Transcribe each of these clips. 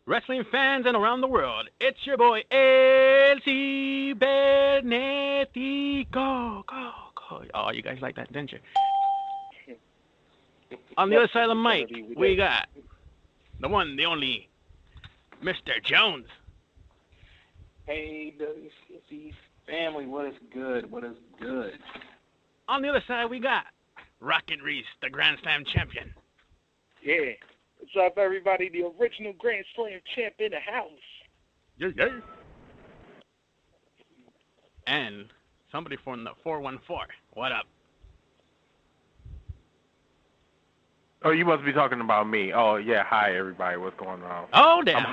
Wrestling fans and around the world, it's your boy El.CIBERNETICO. Go, go. Oh, you guys like that, didn't you? On the other side of the mic, we got the one, the only, Mr. Jones. Hey, WCC family, what is good? What is good? On the other side, we got Rockin Reese, the Grand Slam champion. Yeah. What's up, everybody? The original Grand Slam champ in the house. Yeah, yeah. And somebody from the 414. What up? Oh, you must be talking about me. Oh, yeah. Hi, everybody. What's going on? Oh, damn.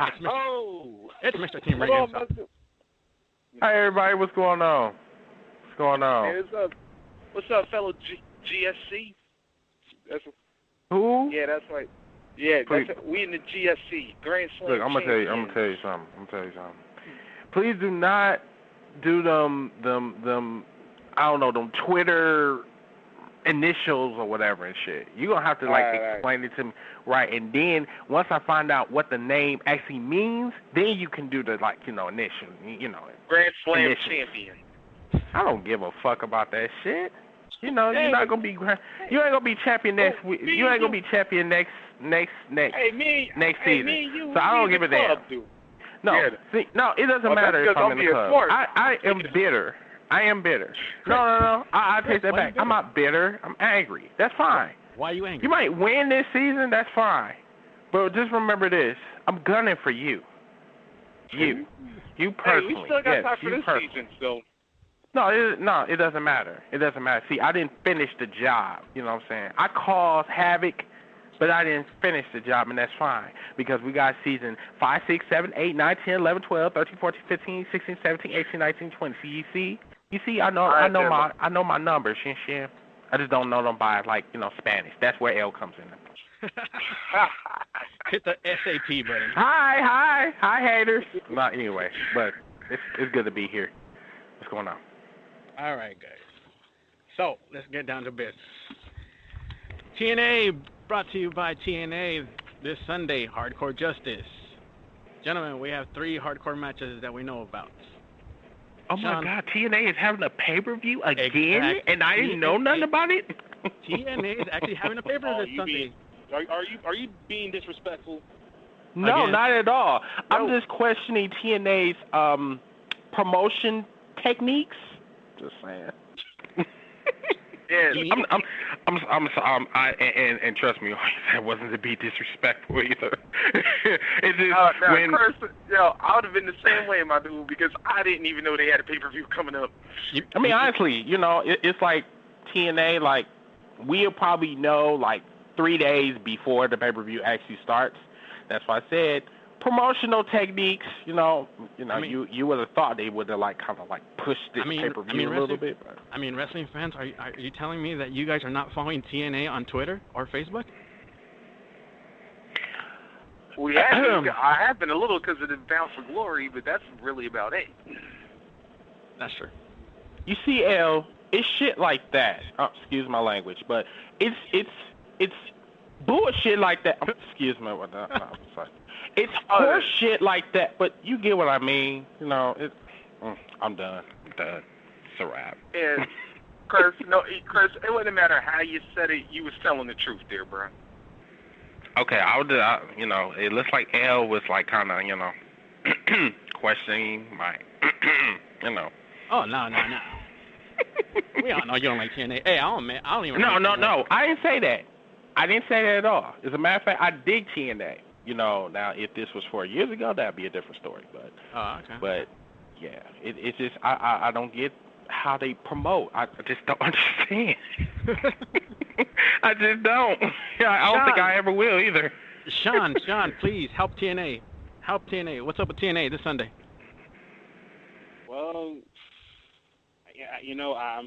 It's Mr. Team Radio. Hi, everybody. What's going on? What's going on? Hey, what's up, fellow GSC? That's Who? Yeah, that's right. Yeah, we in the GSC, Grand Slam. Look, I'm gonna tell you something. Please do not do them. I don't know, them Twitter initials or whatever and shit. You're gonna have to explain it to me, right? And then once I find out what the name actually means, then you can do the initial. Grand Slam champion. I don't give a fuck about that shit. You're not gonna be. You ain't gonna be champion next week. You ain't gonna be champion next season. So I don't give a damn. No, see, no, it doesn't matter if I'm in the club. I am bitter. No. I take that back. I'm not bitter. I'm angry. That's fine. Why are you angry? You might win this season. That's fine. But just remember this. I'm gunning for you. You personally. Hey, we still got time for this season, so. No, it doesn't matter. It doesn't matter. See, I didn't finish the job. You know what I'm saying? I caused havoc, but I didn't finish the job, and that's fine. Because we got season 5, 6, 7, 8, 9, 10, 11, 12, 13, 14, 15, 16, 17, 18, 19, 20. See, you see, I know my numbers, shin. I just don't know them by Spanish. That's where L comes in. Hit the SAP button. Hi, haters. Not anyway, but it's good to be here. What's going on? All right, guys. So let's get down to business. TNA brought to you by TNA this Sunday, Hardcore Justice. Gentlemen, we have 3 hardcore matches that we know about. Oh my God, TNA is having a pay-per-view again, exactly. And I didn't know nothing about it. TNA is actually having a pay-per-view this Sunday. Are you being disrespectful? No, Again? not at all. No. I'm just questioning TNA's promotion techniques. Just saying. Yeah, and trust me, that wasn't to be disrespectful either. It's just Chris, I would have been the same way, my dude, because I didn't even know they had a pay-per-view coming up. I mean, honestly, it's like TNA. Like we'll probably know 3 days before the pay-per-view actually starts. That's why I said promotional techniques. You would have thought they would have pushed this pay-per-view a little bit. But. I mean, wrestling fans, are you telling me that you guys are not following TNA on Twitter or Facebook? I have been a little because of the Bound for Glory, but that's really about it. That's true. You see, L, it's shit like that. Excuse my language, but it's bullshit like that. Excuse me, what the? I'm sorry. It's horse shit like that, but you get what I mean. I'm done. It's a wrap. Yeah, Chris, it wouldn't matter how you said it. You was telling the truth there, bro. Okay, it looks like L was kind of, questioning my, Oh, no. We all know you don't like TNA. Hey, I don't even. No. I didn't say that. At all. As a matter of fact, I dig TNA. Now if this was 4 years ago, that'd be a different story. But okay. But yeah, it's just I don't get how they promote. I just don't understand. I just don't. I don't think I ever will either. Sean, please help TNA. Help TNA. What's up with TNA this Sunday? Well,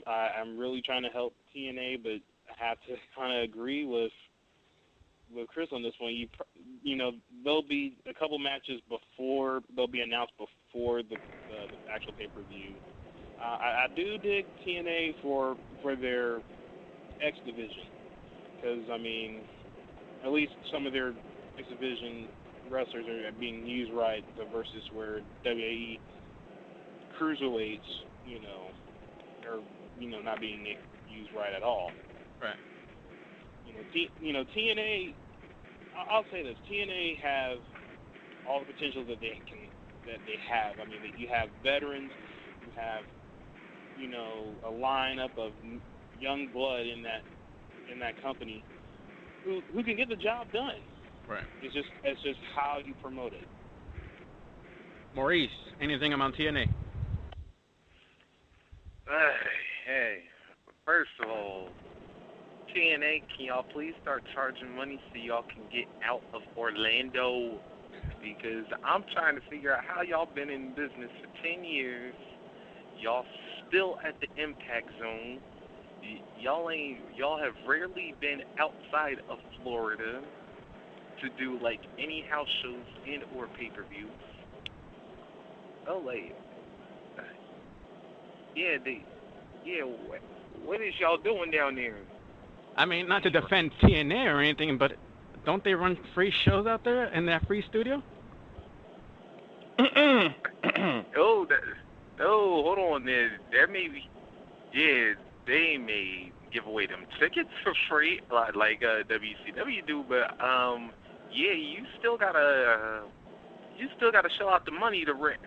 I'm really trying to help TNA, but I have to kind of agree with Chris on this one. There'll be a couple matches before they'll be announced before the actual pay-per-view. I do dig TNA for their X division because at least some of their X division wrestlers are being used right versus where WWE cruiserweights, are not being used right at all. Right. TNA. I'll say this: TNA have all the potential that they have. I mean, you have veterans, you have a lineup of young blood in that company who can get the job done. Right. It's just how you promote it. Maurice, anything about TNA? Hey, first of all, TNA, can y'all please start charging money so y'all can get out of Orlando? Because I'm trying to figure out how y'all been in business for 10 years. Y'all still at the impact zone. Y'all have rarely been outside of Florida to do like any house shows and or pay-per-views. Oh, like, what is y'all doing down there? I mean, not to defend TNA or anything, but don't they run free shows out there in that free studio? Hold on there. There may be, they may give away them tickets for free, like WCW do, but you still gotta shell out the money to rent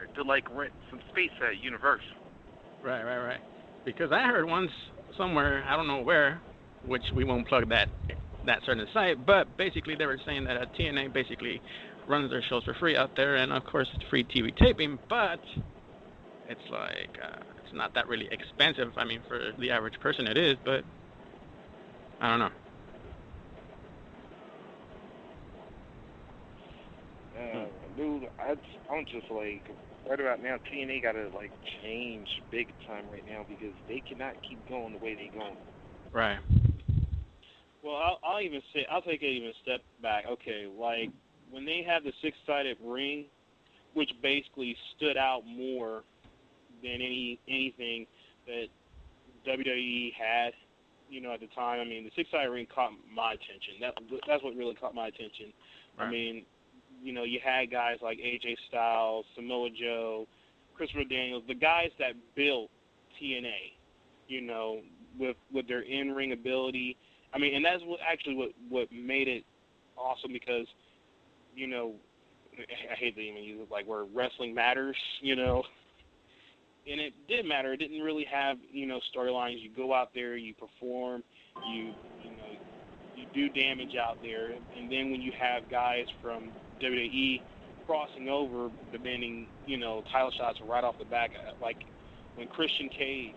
some space at Universal. Right. Because I heard once somewhere, I don't know where, which we won't plug that certain site, but basically they were saying that TNA basically runs their shows for free out there, and of course it's free TV taping, but it's like it's not that really expensive. I mean, for the average person it is, but I don't know. Dude, I'm just like, right about now, TNA gotta like change big time right now because they cannot keep going the way they going. Right. Well, I'll take it even a step back. Okay, like when they had the six-sided ring, which basically stood out more than anything that WWE had, at the time. I mean, the six-sided ring caught my attention. That's what really caught my attention. Right. I mean, you had guys like AJ Styles, Samoa Joe, Christopher Daniels, the guys that built TNA, with their in-ring ability. I mean, and that's what made it awesome because, I hate to even use it, like where wrestling matters, and it did matter. It didn't really have, storylines. You go out there, you perform, you do damage out there, and then when you have guys from WWE crossing over, demanding, title shots right off the back, like when Christian Cage,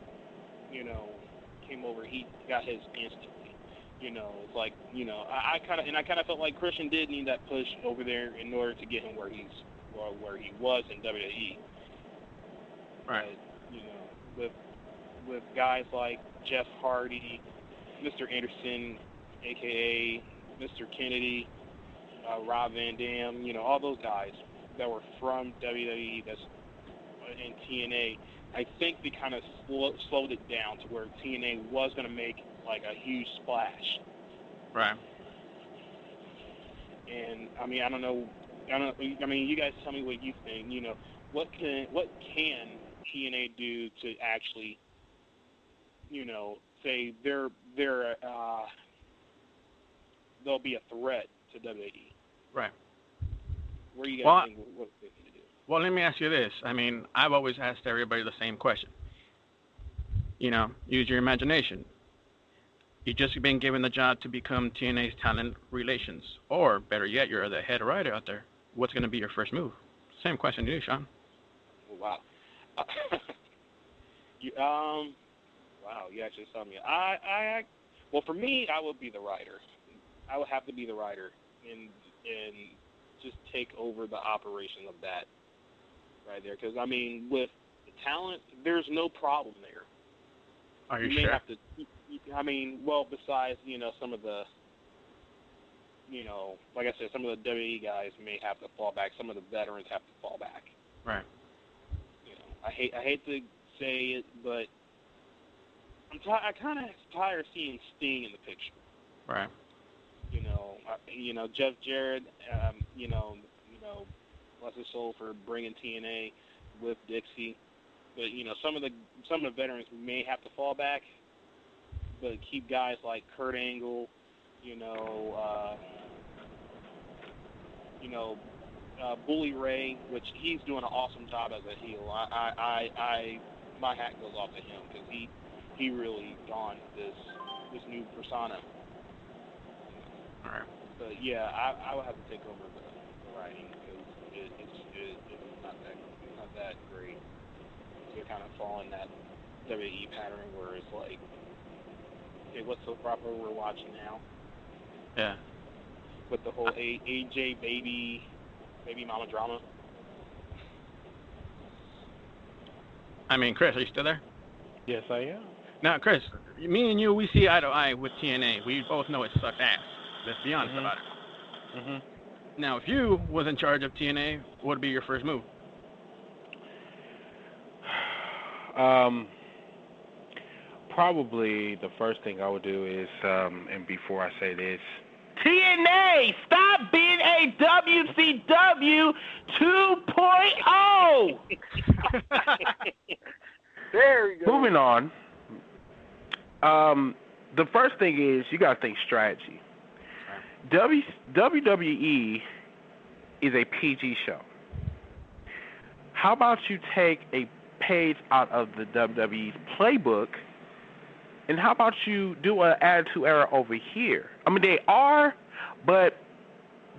came over, he got his instantly. It's like, I kind of felt like Christian did need that push over there in order to get him where he was in WWE. Right. But, with guys like Jeff Hardy, Mr. Anderson, a.k.a. Mr. Kennedy, Rob Van Dam, all those guys that were from WWE and TNA, I think they kind of slowed it down to where TNA was going to make like a huge splash. Right. And I mean, I mean, you guys tell me what you think. What can TNA do to actually, say they'll be a threat to WWE? Right. Where do you guys think what they need to do? Well, let me ask you this. I mean, I've always asked everybody the same question. Use your imagination. You've just been given the job to become TNA's talent relations, or better yet, you're the head writer out there. What's going to be your first move? Same question to you, Sean. Wow. Wow, you actually saw me. Well, for me, I would be the writer. I would have to be the writer and just take over the operation of that right there. Because, I mean, with the talent, there's no problem there. Are you may sure? have to, I mean, well, besides, some of the, like I said, some of the WWE guys may have to fall back. Some of the veterans have to fall back. Right. I hate to say it, but I kind of tired of seeing Sting in the picture. Right. Jeff Jarrett, bless his soul, for bringing TNA with Dixie. But some of the veterans may have to fall back, but keep guys like Kurt Angle, Bully Ray, which he's doing an awesome job as a heel. My hat goes off to him because he really donned this new persona. All right. But yeah, I would have to take over the writing because it's not that great. They're kind of following that WWE pattern where it's like, okay, what's the proper we're watching now? Yeah. With the whole AJ baby mama drama. I mean, Chris, are you still there? Yes, I am. Now, Chris, me and you, we see eye to eye with TNA. We both know it sucked ass. Let's be honest about it. Mhm. Now, if you was in charge of TNA, what would be your first move? Probably the first thing I would do is, and before I say this, TNA, stop being a WCW 2.0. There we go. Moving on. The first thing is you got to think strategy. WWE is a PG show. How about you take a page out of the WWE's playbook, and how about you do an Attitude Era over here? I mean, they are, but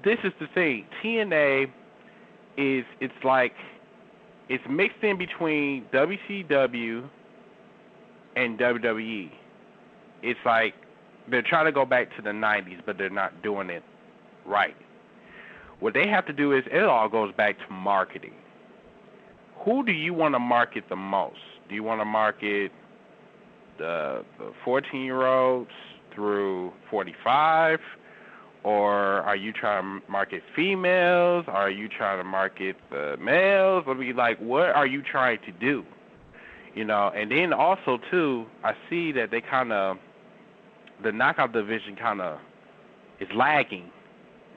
this is the thing. TNA it's mixed in between WCW and WWE. It's like they're trying to go back to the 90s, but they're not doing it right. What they have to do is it all goes back to marketing. Who do you want to market the most? Do you want to market the 14-year-olds through 45? Or are you trying to market females? Are you trying to market the males? I mean, like, what are you trying to do? And then also, too, I see that they the knockout division is lagging.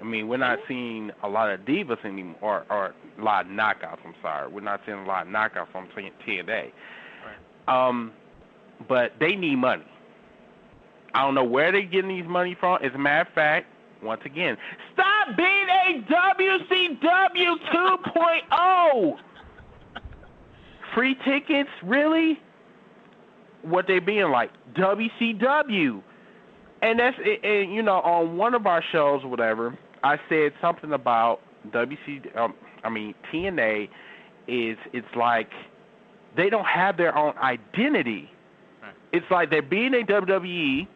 I mean, we're not seeing a lot of divas anymore, or a lot of knockouts, I'm sorry. We're not seeing a lot of knockouts on TNA. Right. But they need money. I don't know where they're getting these money from. As a matter of fact, once again, stop being a WCW 2.0. Free tickets, really? What they being like? WCW. And that's, and on one of our shows or whatever, I said something about TNA it's like they don't have their own identity. Right. It's like they're being a WWE,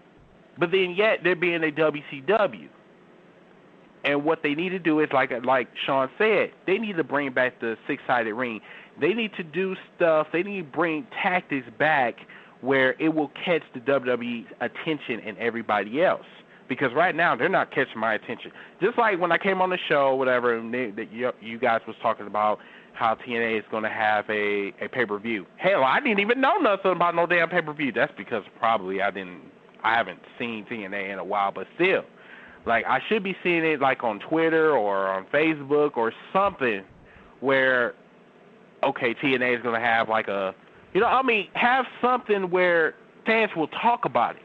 but then yet they're being a WCW. And what they need to do is, like Sean said, they need to bring back the six-sided ring. They need to do stuff. They need to bring tactics back where it will catch the WWE's attention and everybody else. Because right now, they're not catching my attention. Just like when I came on the show, whatever, and you guys was talking about how TNA is going to have a pay-per-view. Hell, I didn't even know nothing about no damn pay-per-view. That's because probably I haven't seen TNA in a while, but still. Like, I should be seeing it, like, on Twitter or on Facebook or something where, okay, TNA is going to have, like, have something where fans will talk about it.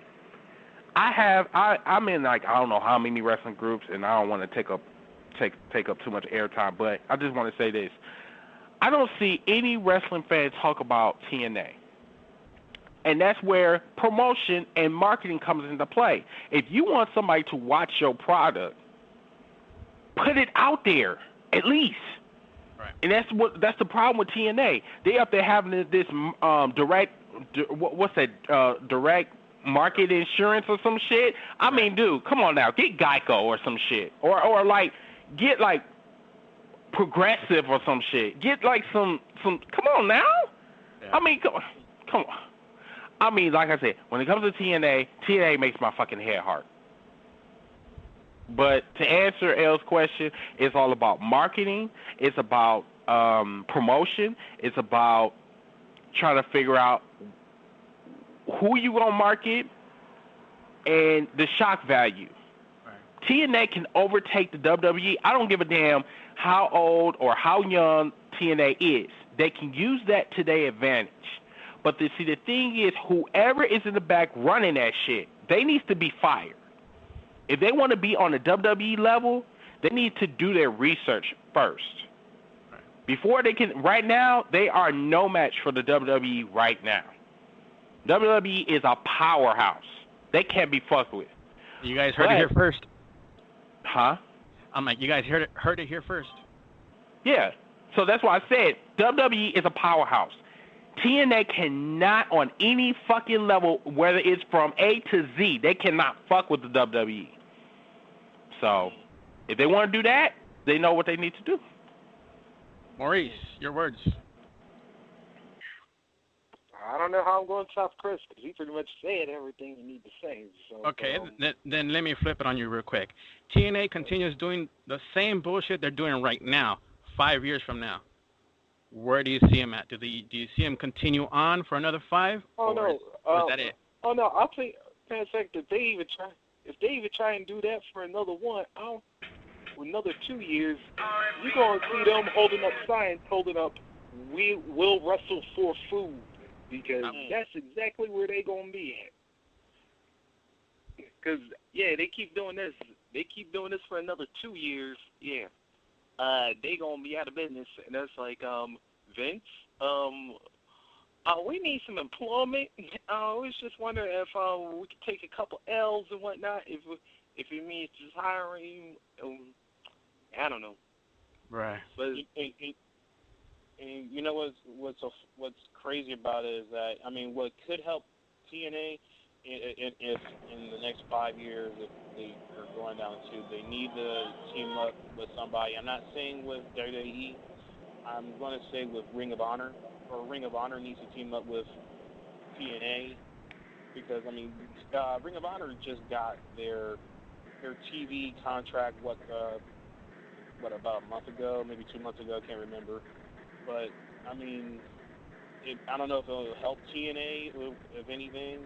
I'm in, like, I don't know how many wrestling groups, and I don't want to take up too much airtime, but I just want to say this. I don't see any wrestling fans talk about TNA. And that's where promotion and marketing comes into play. If you want somebody to watch your product, put it out there, at least. Right. And that's the problem with TNA. They up there having this direct market insurance or some shit. I mean, dude, come on now, get Geico or some shit, or like get like Progressive or some shit. Get like some. Come on now. Yeah. I mean, come on. I mean, like I said, when it comes to TNA makes my fucking head hurt. But to answer L's question, it's all about marketing. It's about promotion. It's about trying to figure out who you gonna market and the shock value. Right. TNA can overtake the WWE. I don't give a damn how old or how young TNA is. They can use that to their advantage. But the thing is, whoever is in the back running that shit, they need to be fired. If they want to be on the WWE level, they need to do their research first. Before they can, right now, they are no match for the WWE right now. WWE is a powerhouse. They can't be fucked with. You guys heard it here first. Huh? I'm like, you guys heard it here first. Yeah. So that's why I said WWE is a powerhouse. TNA cannot, on any fucking level, whether it's from A to Z, they cannot fuck with the WWE. So, if they want to do that, they know what they need to do. Maurice, your words. I don't know how I'm going to top Chris because he pretty much said everything you need to say. So, Okay, then let me flip it on you real quick. TNA continues doing the same bullshit they're doing right now, 5 years from now. Where do you see him at? Do you see him continue on for another 5? Oh, no. Or is that it? Oh, no. I'll tell you, if they even try and do that for another another 2 years, you're going to see them holding up signs, we will wrestle for food, because that's exactly where they going to be at. Because, yeah, they keep doing this. They keep doing this for another 2 years, yeah. They going to be out of business, and that's like, Vince, we need some employment. I was just wondering if we could take a couple L's and whatnot, if it means just hiring, I don't know. Right. But and you know what's crazy about it is that, I mean, what could help TNA if in the next 5 years, if they are going down the tube, they need to team up with somebody. I'm not saying with WWE. I'm going to say with Ring of Honor, or Ring of Honor needs to team up with TNA, because, I mean, Ring of Honor just got their TV contract, about a month ago, maybe 2 months ago, I can't remember. But, I mean, I don't know if it'll help TNA, if anything.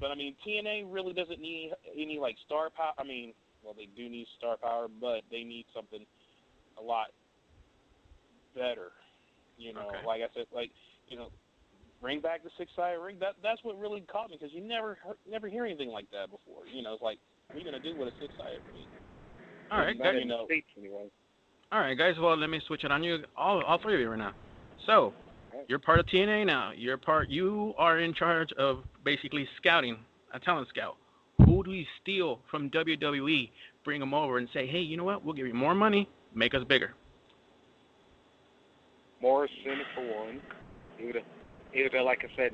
But, I mean, TNA really doesn't need any, like, star power. I mean, well, they do need star power, but they need something a lot better. You know, Okay. like I said, bring back the six-sided ring. That's what really caught me, because you never hear anything like that before. You know, it's like, what are you going to do with a six-sided ring? All right, guys. In the States anyway. All right, guys. Well, let me switch it on you, all three of you right now. So, you're part of TNA now. You are in charge of basically scouting, a talent scout. Who do you steal from WWE, bring them over, and say, hey, you know what? We'll give you more money, make us bigger. Morrison for one. Either like I said,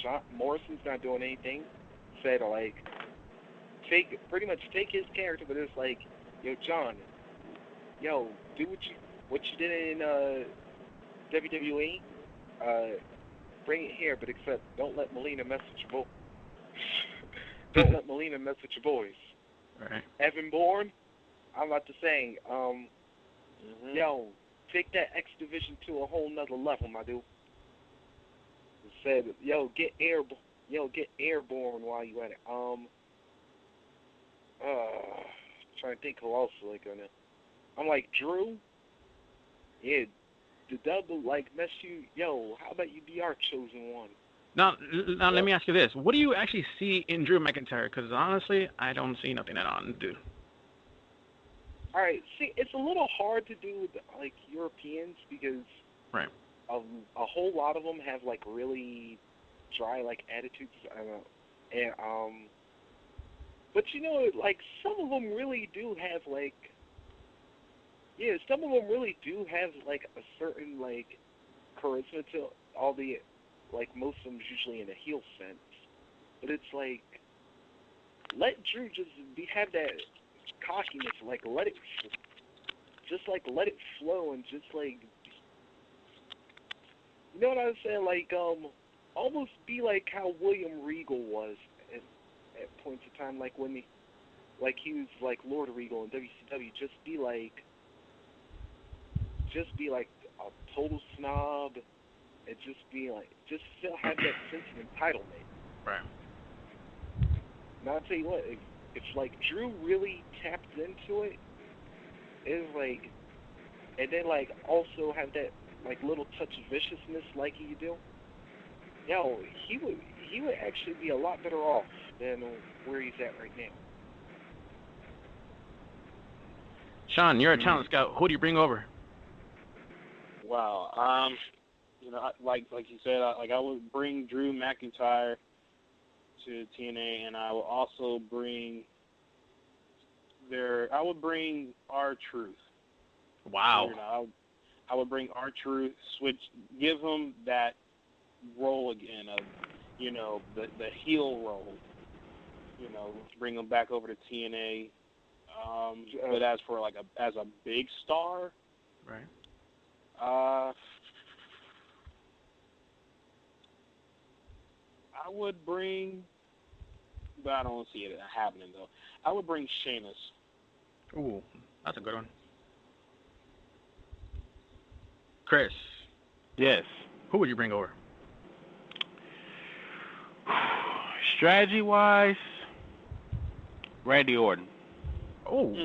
John Morrison's not doing anything. Said pretty much take his character, but it's like, yo, John, do what you did in WWE. Bring it here, but except don't let Melina mess with your don't let Melina mess with your boys. Right. Evan Bourne, I'm about to say, take that X Division to a whole nother level, my dude. Said, get airborne while you at it. Trying to think who else on it. I'm like, Drew. Yeah, the double mess you. How about you be our chosen one? Now let me ask you this: what do you actually see in Drew McIntyre? Because honestly, I don't see nothing at all, dude. All right, see, it's a little hard to do with Europeans, because right. A whole lot of them have really dry attitudes. I don't know, and but some of them really do have some of them really do have a certain charisma to all the most of them usually in a heel sense. But it's let Drew just have that cockiness, let it let it flow, and just you know what I was saying, almost be like how William Regal was at points of time, when he was Lord Regal in WCW. Just be a total snob, and just still have that sense of entitlement. Right. Now I'll tell you what, if Drew really tapped into it, It's like, and then like also have that like little touch of viciousness like you do. Yo, he would actually be a lot better off than where he's at right now. Sean, you're a talent scout. Who do you bring over? Wow. Like you said, I would bring Drew McIntyre to TNA, and I will also bring R-Truth. Wow. I would bring R-Truth, give him that role again of, the heel role. Bring him back over to TNA. But as for as a big star, right? I would bring, but I don't see it happening though. I would bring Sheamus. Ooh, that's a good one. Chris. Yes. Who would you bring over? Strategy-wise, Randy Orton. Oh.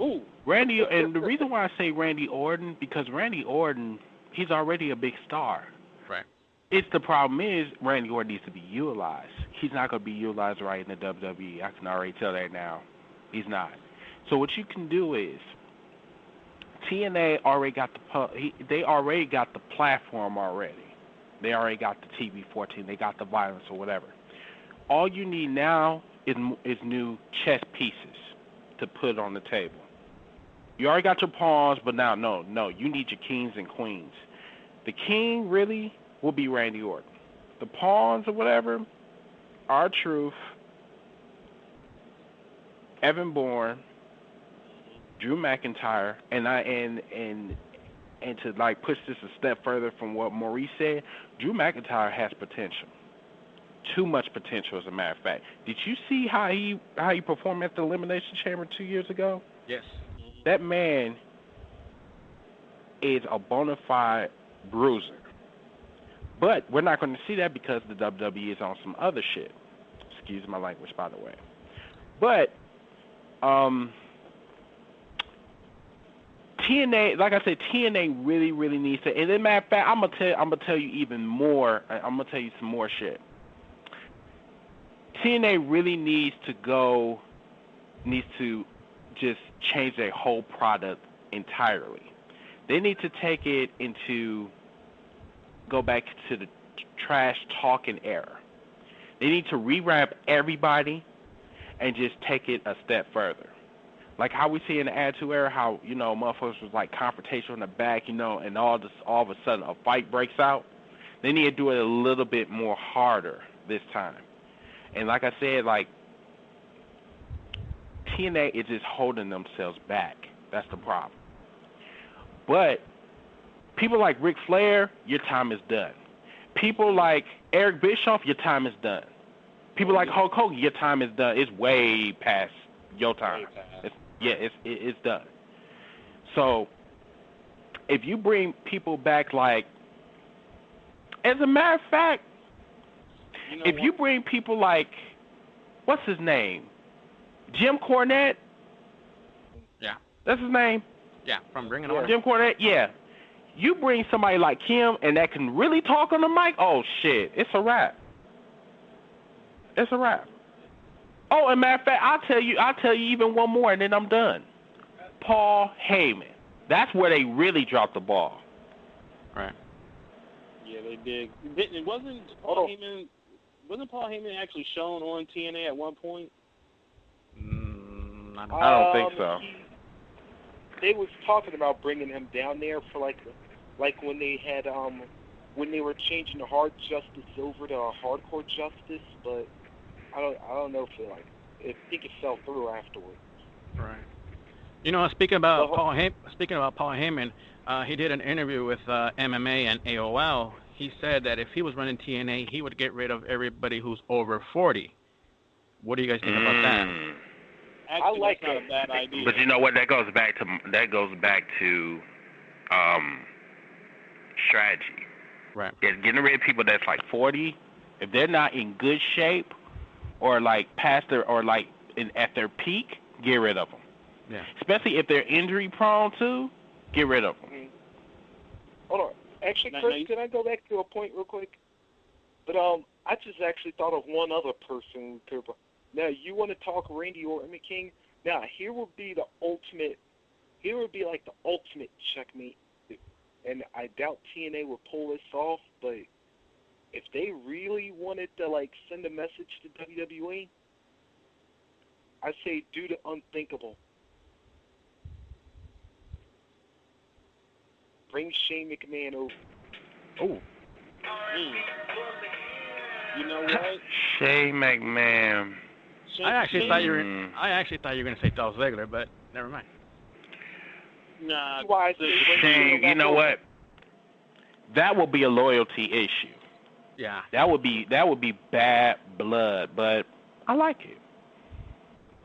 Ooh. Randy, and the reason why I say Randy Orton, because Randy Orton, he's already a big star. Right. The problem is Randy Orton needs to be utilized. He's not going to be utilized right in the WWE. I can already tell that now. He's not. So what you can do is TNA already got they already got the platform already. They already got the TV 14. They got the violence or whatever. All you need now is new chess pieces to put on the table. You already got your pawns, but now no, you need your kings and queens. The king really will be Randy Orton. The pawns or whatever, R-Truth, Evan Bourne, Drew McIntyre, and to like push this a step further from what Maurice said, Drew McIntyre has potential. Too much potential, as a matter of fact. Did you see how he performed at the Elimination Chamber 2 years ago? Yes. That man is a bona fide bruiser. But we're not going to see that because the WWE is on some other shit. Excuse my language, by the way. But TNA, like I said, TNA really, really needs to. And as a matter of fact, I'm gonna tell you even more. I'm gonna tell you some more shit. TNA really needs to just change their whole product entirely. They need to go back to the trash talking era. They need to rewrap everybody and just take it a step further. Like how we see in the Attitude Era, how, motherfuckers was like confrontation in the back, and all of a sudden a fight breaks out. They need to do it a little bit more harder this time. And like I said, like, TNA is just holding themselves back. That's the problem. But people like Ric Flair, your time is done. People like Eric Bischoff, your time is done. People like Hulk Hogan, your time is done. It's way past your time. It's done. So if you bring people back, like, as a matter of fact, you bring people like, what's his name? Jim Cornette? Yeah. That's his name? Yeah, from Ring of Honor. Jim Cornette, yeah. You bring somebody like him and that can really talk on the mic, oh, shit, it's a wrap. It's a wrap. Oh, and matter of fact, I'll tell you even one more, and then I'm done. Paul Heyman. That's where they really dropped the ball. Right. Yeah, they did. Wasn't Paul Heyman actually shown on TNA at one point? I don't think so. They was talking about bringing him down there for like when they had when they were changing the hard justice over to hardcore justice, but I don't know if I think it fell through afterwards. Right. Speaking about Paul Heyman, he did an interview with MMA and AOL. He said that if he was running TNA, he would get rid of everybody who's over 40. What do you guys think about that? Actually, I like that's not a bad idea. But you know what? That goes back to strategy. Right. Getting rid of people that's like 40, if they're not in good shape or like past their at their peak, get rid of them. Yeah. Especially if they're injury prone too, get rid of them. Mm-hmm. Hold on. Actually, No, Chris, no, you- can I go back to a point real quick? But I just actually thought of one other person. Now, you want to talk Randy Orton King? Now, here would be the ultimate. Here would be like the ultimate checkmate. And I doubt TNA would pull this off, but if they really wanted to like send a message to WWE, I say do the unthinkable. Bring Shane McMahon over. Oh. You know what? Shane McMahon. Shane- I actually Shane- thought you were. I actually thought you were gonna say Dolph Ziggler, but never mind. Nah, That's why I say bring Shane, you know over. what? That would be a loyalty issue. Yeah. That would be bad blood, but I like it.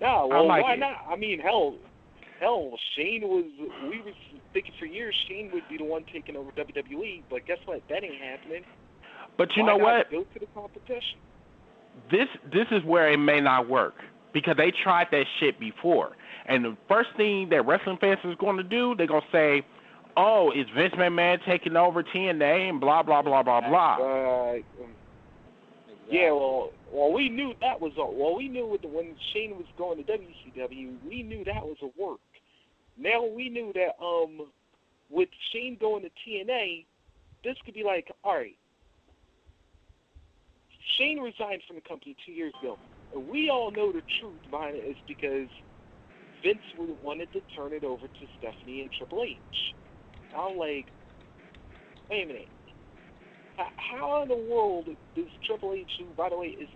Yeah, I well, like why it. not? I mean, hell, Shane was. We was thinking for years Shane would be the one taking over WWE, but guess what? That ain't happening. But you Why know not what? Go to the competition. This is where it may not work because they tried that shit before. And the first thing that wrestling fans is going to do, they're going to say, "Oh, is Vince McMahon taking over TNA and blah blah blah blah blah." Yeah, well, we knew that was we knew when Shane was going to WCW, we knew that was a work. Now we knew that with Shane going to TNA, this could be like, all right, Shane resigned from the company 2 years ago. And we all know the truth behind it is because Vince wanted to turn it over to Stephanie and Triple H. I'm like, wait a minute. How in the world does Triple H, who, by the way, is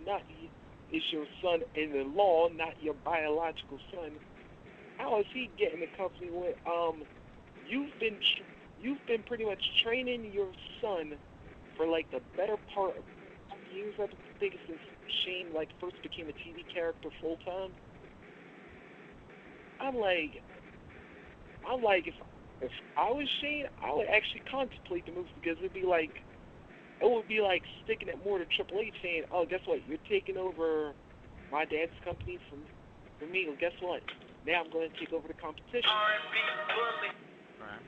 your son-in-law, not your biological son, how is he getting the company when you've been pretty much training your son for like the better part of years, I think, since Shane like first became a TV character full time. I'm like, if I was Shane, I would actually contemplate the move because it would be like sticking it more to Triple H saying, oh, guess what? You're taking over my dad's company from me. Well, guess what? Now I'm going to take over the competition. Right.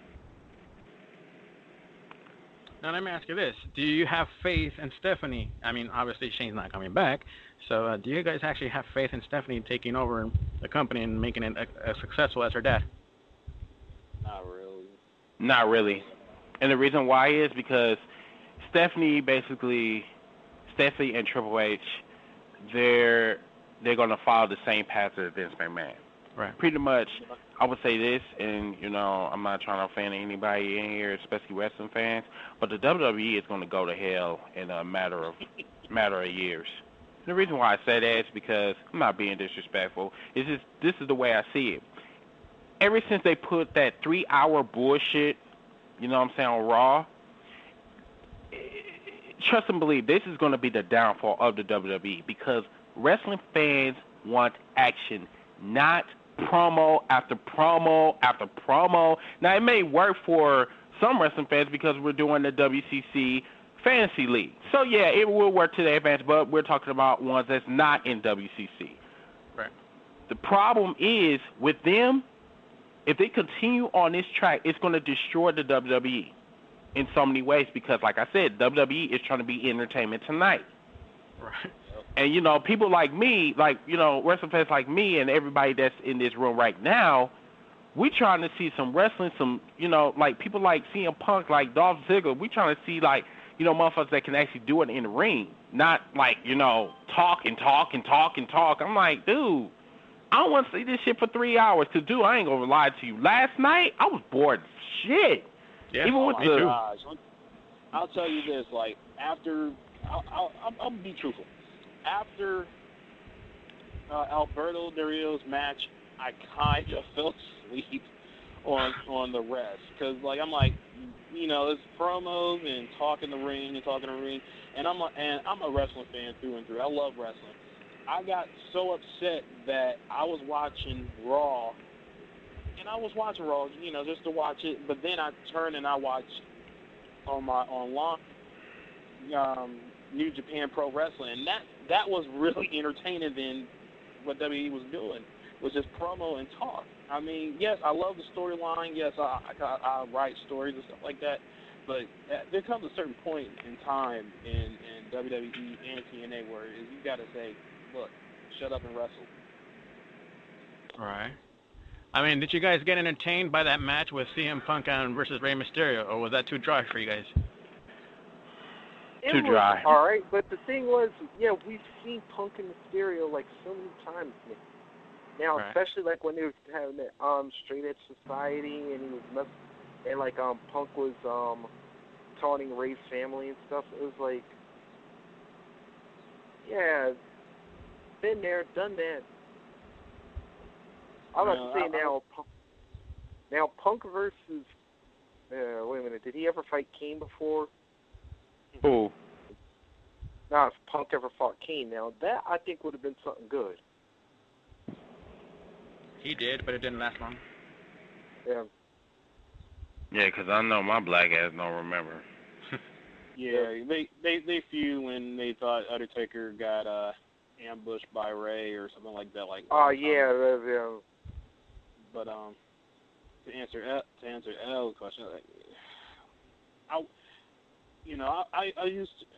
Now let me ask you this: do you have faith in Stephanie? I mean, obviously Shane's not coming back, so do you guys actually have faith in Stephanie taking over the company and making it as successful as her dad? Not really. Not really. And the reason why is because Stephanie and Triple H, they're going to follow the same path as Vince McMahon. Right. Pretty much, I would say this, and, I'm not trying to offend anybody in here, especially wrestling fans, but the WWE is going to go to hell in a matter of years. And the reason why I say that is because I'm not being disrespectful. This is the way I see it. Ever since they put that 3-hour bullshit, on Raw, trust and believe, this is going to be the downfall of the WWE because wrestling fans want action, not promo after promo after promo. Now, it may work for some wrestling fans because we're doing the WCC Fantasy League. So, yeah, it will work to their advantage, but we're talking about ones that's not in WCC. Right. The problem is, with them, if they continue on this track, it's going to destroy the WWE in so many ways because, like I said, WWE is trying to be entertainment tonight. Right. And, people like me, wrestling fans like me and everybody that's in this room right now, we trying to see some wrestling, people like CM Punk, like Dolph Ziggler. We trying to see, motherfuckers that can actually do it in the ring, not, talk and talk and talk and talk. I'm like, dude, I don't want to see this shit for 3 hours. Because, dude, I ain't going to lie to you. Last night, I was bored as shit. Yeah. Even with the... Gosh. I'll tell you this, after... I'll be truthful. After Alberto Del Rio's match, I kind of fell asleep on the rest. Because, I'm like, it's promos and talking the ring, and I'm a wrestling fan through and through. I love wrestling. I got so upset that I was watching Raw, just to watch it. But then I turned and I watched online New Japan Pro Wrestling, and that was really entertaining than what WWE was doing, was just promo and talk. I mean, yes, I love the storyline. Yes, I write stories and stuff like that. But there comes a certain point in time in WWE and TNA where you got to say, look, shut up and wrestle. All right. I mean, did you guys get entertained by that match with CM Punk versus Rey Mysterio, or was that too dry for you guys? It Too was dry. all right, but the thing was, yeah, we've seen Punk and Mysterio like so many times now, Right. especially like when they were having that Straight Edge Society, and he was and like Punk was taunting Ray's family and stuff. It was like, yeah, been there, done that. I'm about to say now Punk versus. Wait a minute, did he ever fight Kane before? Who? Now, if Punk ever fought Kane, now that I think would have been something good. He did, but it didn't last long. Yeah. Yeah, 'cause I know my black ass don't remember. Yeah, they feud when they thought Undertaker got ambushed by Ray or something like that. Like. Oh yeah. But to answer L's question, like, I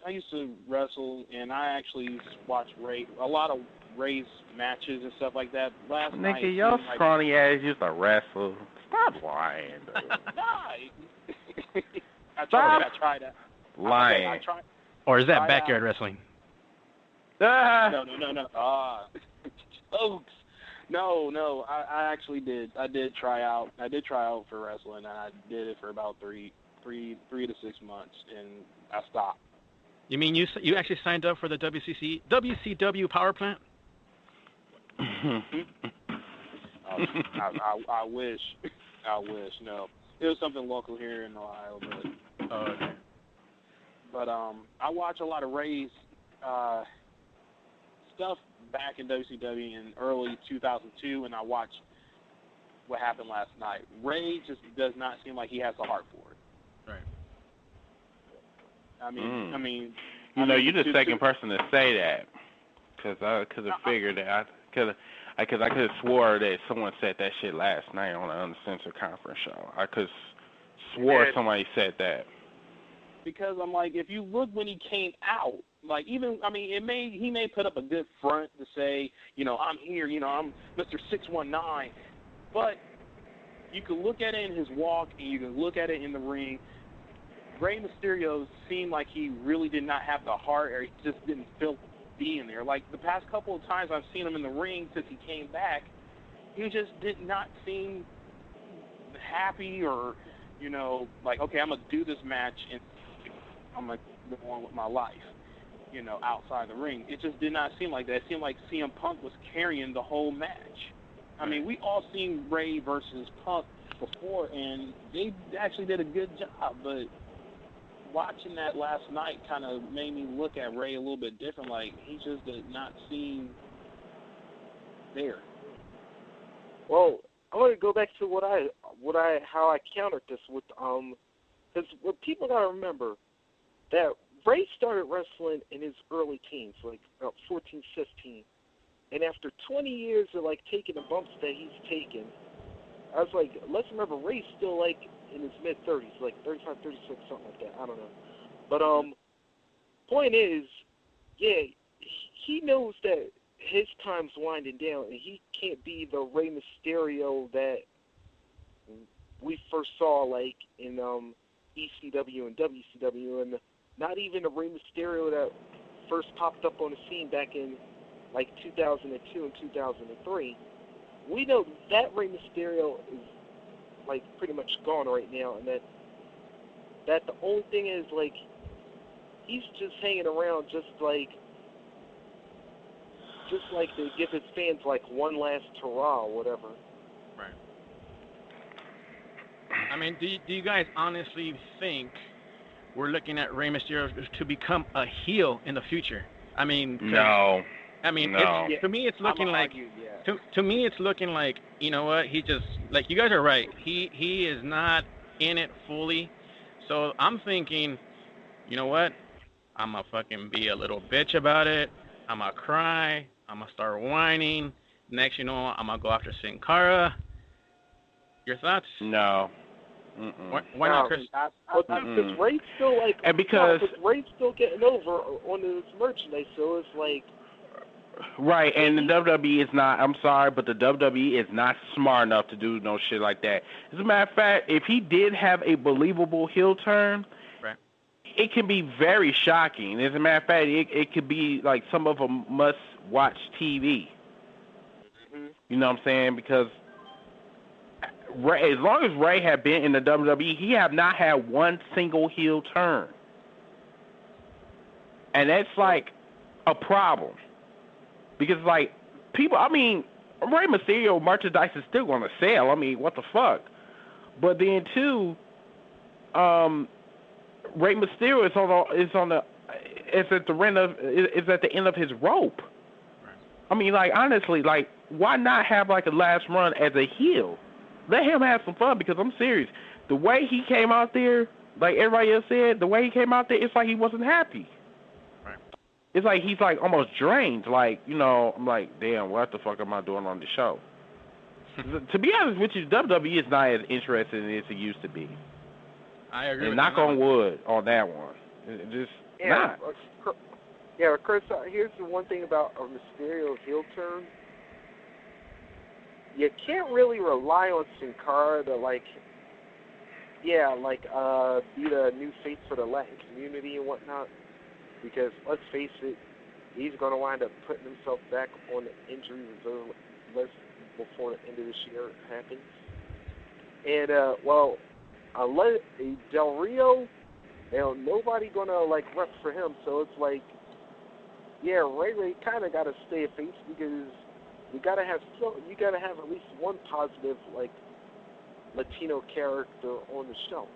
used to wrestle, and I actually watched a lot of Ray's matches and stuff like that. Last night, Nigga, your scrawny ass used to wrestle. Stop lying, dude. I tried that. Lying. I tried. Or is that backyard wrestling? No. Jokes. No. I actually did. I did try out for wrestling, and I did it for about three to 6 months, and I stopped. You mean you actually signed up for the WCW power plant? I wish. No, it was something local here in Ohio, but. Oh, okay. But I watch a lot of Ray's stuff back in WCW in early 2002, and I watched what happened last night. Ray just does not seem like he has the heart for it. Right. I mean. You're the second person to say that, because I could have figured that because I could have swore that someone said that shit last night on an uncensored conference show. I could swore somebody said that. Because I'm like, if you look when he came out, like he may put up a good front to say, I'm here, I'm Mr. 619, but you can look at it in his walk and you can look at it in the ring. Rey Mysterio seemed like he really did not have the heart, or he just didn't feel being there. Like the past couple of times I've seen him in the ring since he came back, he just did not seem happy or, like, okay, I'm going to do this match and I'm going to go on with my life, outside the ring. It just did not seem like that. It seemed like CM Punk was carrying the whole match. I mean, we all seen Ray versus Punk before, and they actually did a good job, but watching that last night kind of made me look at Ray a little bit different. Like, he just did not seem there. Well, I want to go back to how I countered this with because what people gotta remember that Ray started wrestling in his early teens, like about 14, 15, and after 20 years of like taking the bumps that he's taken, I was like, let's remember Ray's still like in his mid 30s, like 35, 36, something like that. I don't know, but point is, yeah, he knows that his time's winding down, and he can't be the Rey Mysterio that we first saw, like, in ECW and WCW, and not even the Rey Mysterio that first popped up on the scene back in, like, 2002 and 2003. We know that Rey Mysterio is, like, pretty much gone right now, and that the only thing is, like, he's just hanging around just to give his fans, like, one last hurrah or whatever. Right. I mean, do you guys honestly think we're looking at Rey Mysterio to become a heel in the future? I mean, no. I mean, no. To me, it's looking like. Argue, To me, it's looking like, you know what? He just, like, you guys are right. He is not in it fully. So I'm thinking, you know what? I'm gonna fucking be a little bitch about it. I'm gonna cry. I'm gonna start whining. Next, I'm gonna go after Sin Cara. Your thoughts? No. Why not, Chris? Because Ray's still like, and because Ray's still getting over on his merchandise, so it's like. Right, and the WWE is not, I'm sorry, but the WWE is not smart enough to do no shit like that. As a matter of fact, if he did have a believable heel turn, right, it can be very shocking. As a matter of fact, it could be like some of them must-watch TV. Mm-hmm. You know what I'm saying? Because Ray, as long as Ray had been in the WWE, he have not had one single heel turn. And that's like a problem. Because, like, people, I mean, Rey Mysterio merchandise is still going to sell. I mean, what the fuck? But then, too, Rey Mysterio is at the end of his rope. Right. I mean, like, honestly, like, why not have, like, a last run as a heel? Let him have some fun, because I'm serious. The way he came out there, like everybody else said, the way he came out there, it's like he wasn't happy. It's like he's like almost drained. Like, you know, I'm like, damn, what the fuck am I doing on the show? To be honest with you, WWE is not as interesting as it used to be. I agree. And with knock on wood on that one. It just not. Yeah, Chris, here's the one thing about a Mysterio heel turn. You can't really rely on Sin Cara to, like, be the new face for the Latin community and whatnot. Because, let's face it, he's going to wind up putting himself back on the injury reserve list before the end of this year happens. And, unless Del Rio, nobody going to, like, rep for him. So it's like, yeah, Ray kind of got to stay a face because you got to have at least one positive, like, Latino character on the show.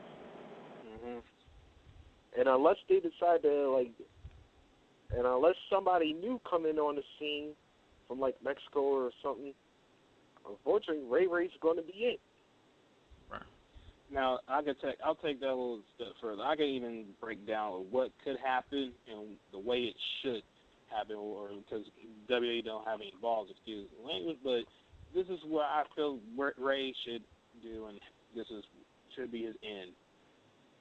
Mm-hmm. And unless they decide to, like, and unless somebody new come in on the scene from, like, Mexico or something, unfortunately, Ray's going to be it. Right. Now, I'll take that a little step further. I can even break down what could happen and the way it should happen, or because WWE don't have any balls, excuse the language, but this is what I feel Ray should do, and should be his end.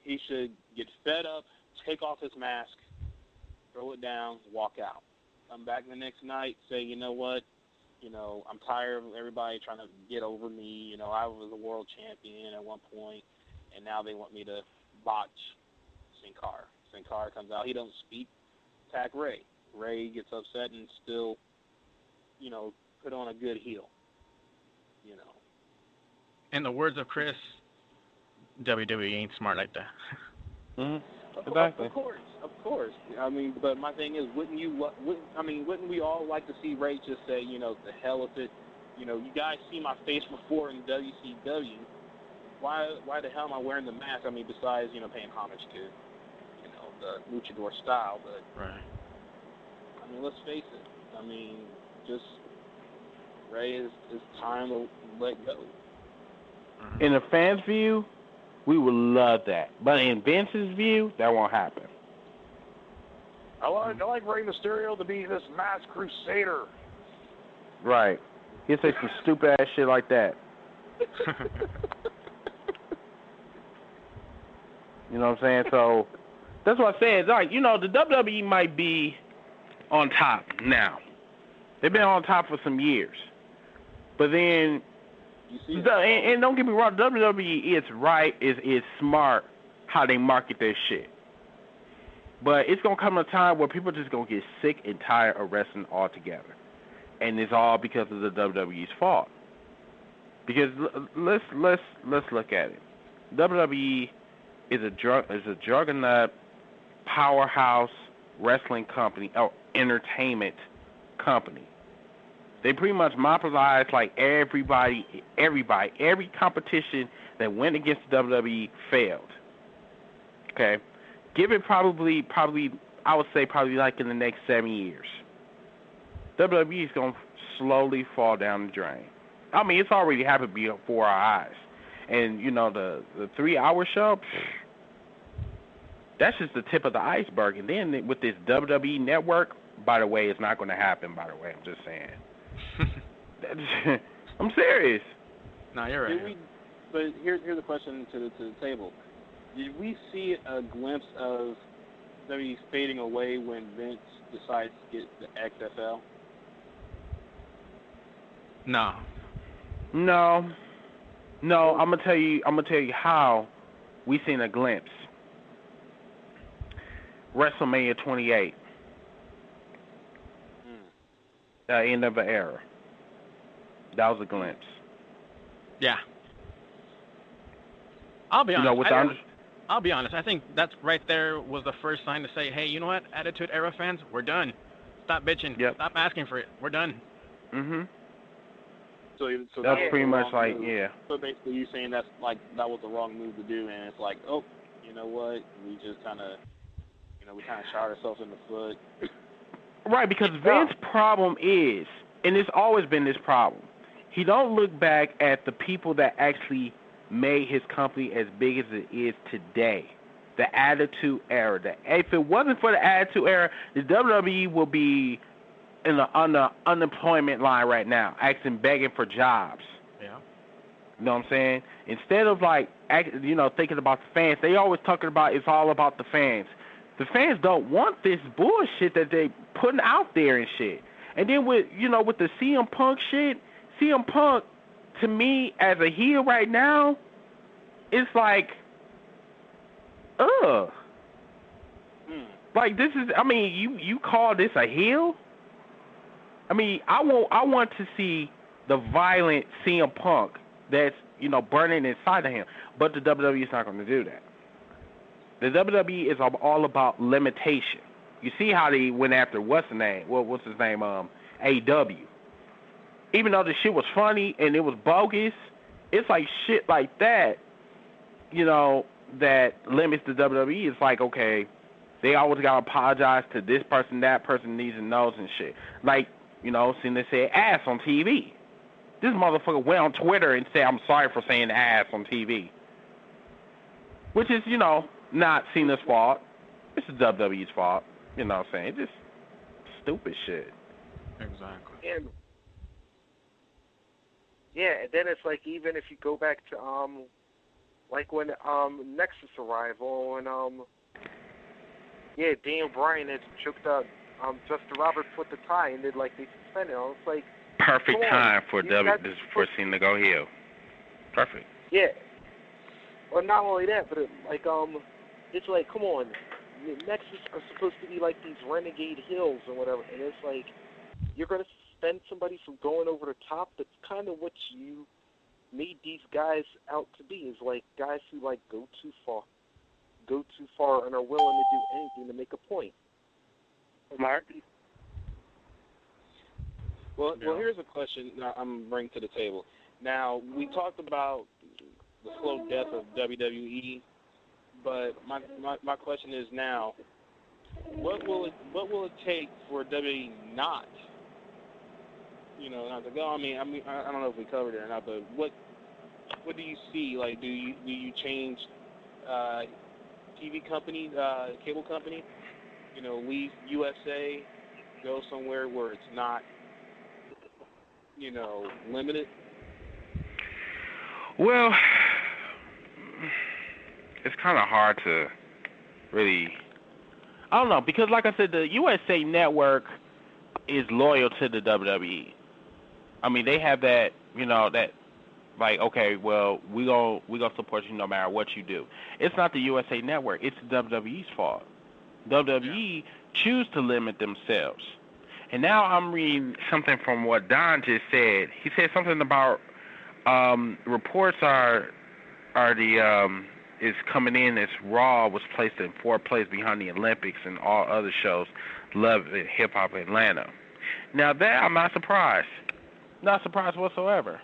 He should get fed up, take off his mask, throw it down, walk out. Come back the next night, say, you know what, I'm tired of everybody trying to get over me. I was a world champion at one point, and now they want me to botch Sin Cara. Sin Cara comes out, he don't speak, attack Ray. Ray gets upset and still, put on a good heel. In the words of Chris, WWE ain't smart like that. Mm-hmm. Exactly. Of course. I mean, but my thing is, wouldn't we all like to see Ray just say, the hell with it? You guys see my face before in WCW. Why the hell am I wearing the mask? I mean, besides, paying homage to, the luchador style, but right. I mean, let's face it. I mean, just Ray is time to let go. In the fans' view, we would love that. But in Vince's view, that won't happen. I like Rey Mysterio to be this mass crusader. Right. He'll say some stupid-ass shit like that. You know what I'm saying? So, that's what I said. Like, the WWE might be on top now. They've been on top for some years. But then... And don't get me wrong, WWE is smart how they market their shit. But it's gonna come a time where people just gonna get sick and tired of wrestling altogether, and it's all because of the WWE's fault. Because let's look at it. WWE is a juggernaut powerhouse wrestling company or entertainment company. They pretty much monopolize like every competition that went against the WWE failed. Okay, give it probably I would say probably like in the next 7 years, WWE is gonna slowly fall down the drain. I mean, it's already happened before our eyes, and the 3-hour show. That's just the tip of the iceberg, and then with this WWE network, by the way, it's not going to happen. By the way, I'm just saying. I'm serious. No, you're right. But here's a question to the table. Did we see a glimpse of WWE fading away when Vince decides to get the XFL? No. No. I'm gonna tell you how we seen a glimpse. WrestleMania 28. The end of an era. That was a glimpse. Yeah. I'll be honest. With I'll be honest. I think that's right there was the first sign to say, hey, you know what? Attitude Era fans, we're done. Stop bitching. Yep. Stop asking for it. We're done. Mhm. So that's pretty much like move. yeah. So basically, you saying that was the wrong move to do, and it's like, oh, you know what? We just kind of, we kind of shot ourselves in the foot. Right, because Vince's problem is, and it's always been this problem. He don't look back at the people that actually made his company as big as it is today. The Attitude Era. If it wasn't for the Attitude Era, the WWE would be on the unemployment line right now, begging for jobs. Yeah. You know what I'm saying? Instead of thinking about the fans, they always talking about it's all about the fans. The fans don't want this bullshit that they putting out there and shit. And then with the CM Punk shit, CM Punk to me as a heel right now, it's like, ugh. Like this is, I mean, you call this a heel? I mean, I want to see the violent CM Punk that's, burning inside of him. But the WWE is not going to do that. The WWE is all about limitation. You see how they went after what's his name? What's his name? AEW. Even though the shit was funny and it was bogus, it's like shit like that, that limits the WWE. It's like, okay, they always gotta apologize to this person, that person, these and those and shit. Like, seeing they say ass on TV. This motherfucker went on Twitter and said, I'm sorry for saying ass on TV. Which is, not Cena's fault. It's the WWE's fault. You know what I'm saying? Just stupid shit. Exactly. And then it's like, even if you go back to like when Nexus arrival and Daniel Bryan had choked out Justin Roberts with the tie and they suspended him. It's like perfect time for Cena to go heel. Perfect. Yeah. Well, not only that, but it's like, come on, Nexus are supposed to be like these renegade heels or whatever, and it's like you're going to suspend somebody from going over the top. That's kind of what you made these guys out to be, is like guys who go too far and are willing to do anything to make a point. Mark? Well, here's a question I'm bringing to the table. Now, we talked about the slow death of WWE, but my question is now, what will it take for WWE not to go? I mean, I don't know if we covered it or not, but what do you see? Like, do you change TV company, cable company? Leave USA, go somewhere where it's not, limited? Well, it's kind of hard to really, I don't know, because like I said, the USA Network is loyal to the WWE. I mean, they have that, that, like, okay, well, we gonna support you no matter what you do. It's not the USA Network. It's the WWE's fault. WWE choose to limit themselves. And now I'm reading something from what Don just said. He said something about reports is coming in as Raw was placed in fourth place behind the Olympics and all other shows, Love It, Hip Hop Atlanta. Now that I'm not surprised. Not surprised whatsoever.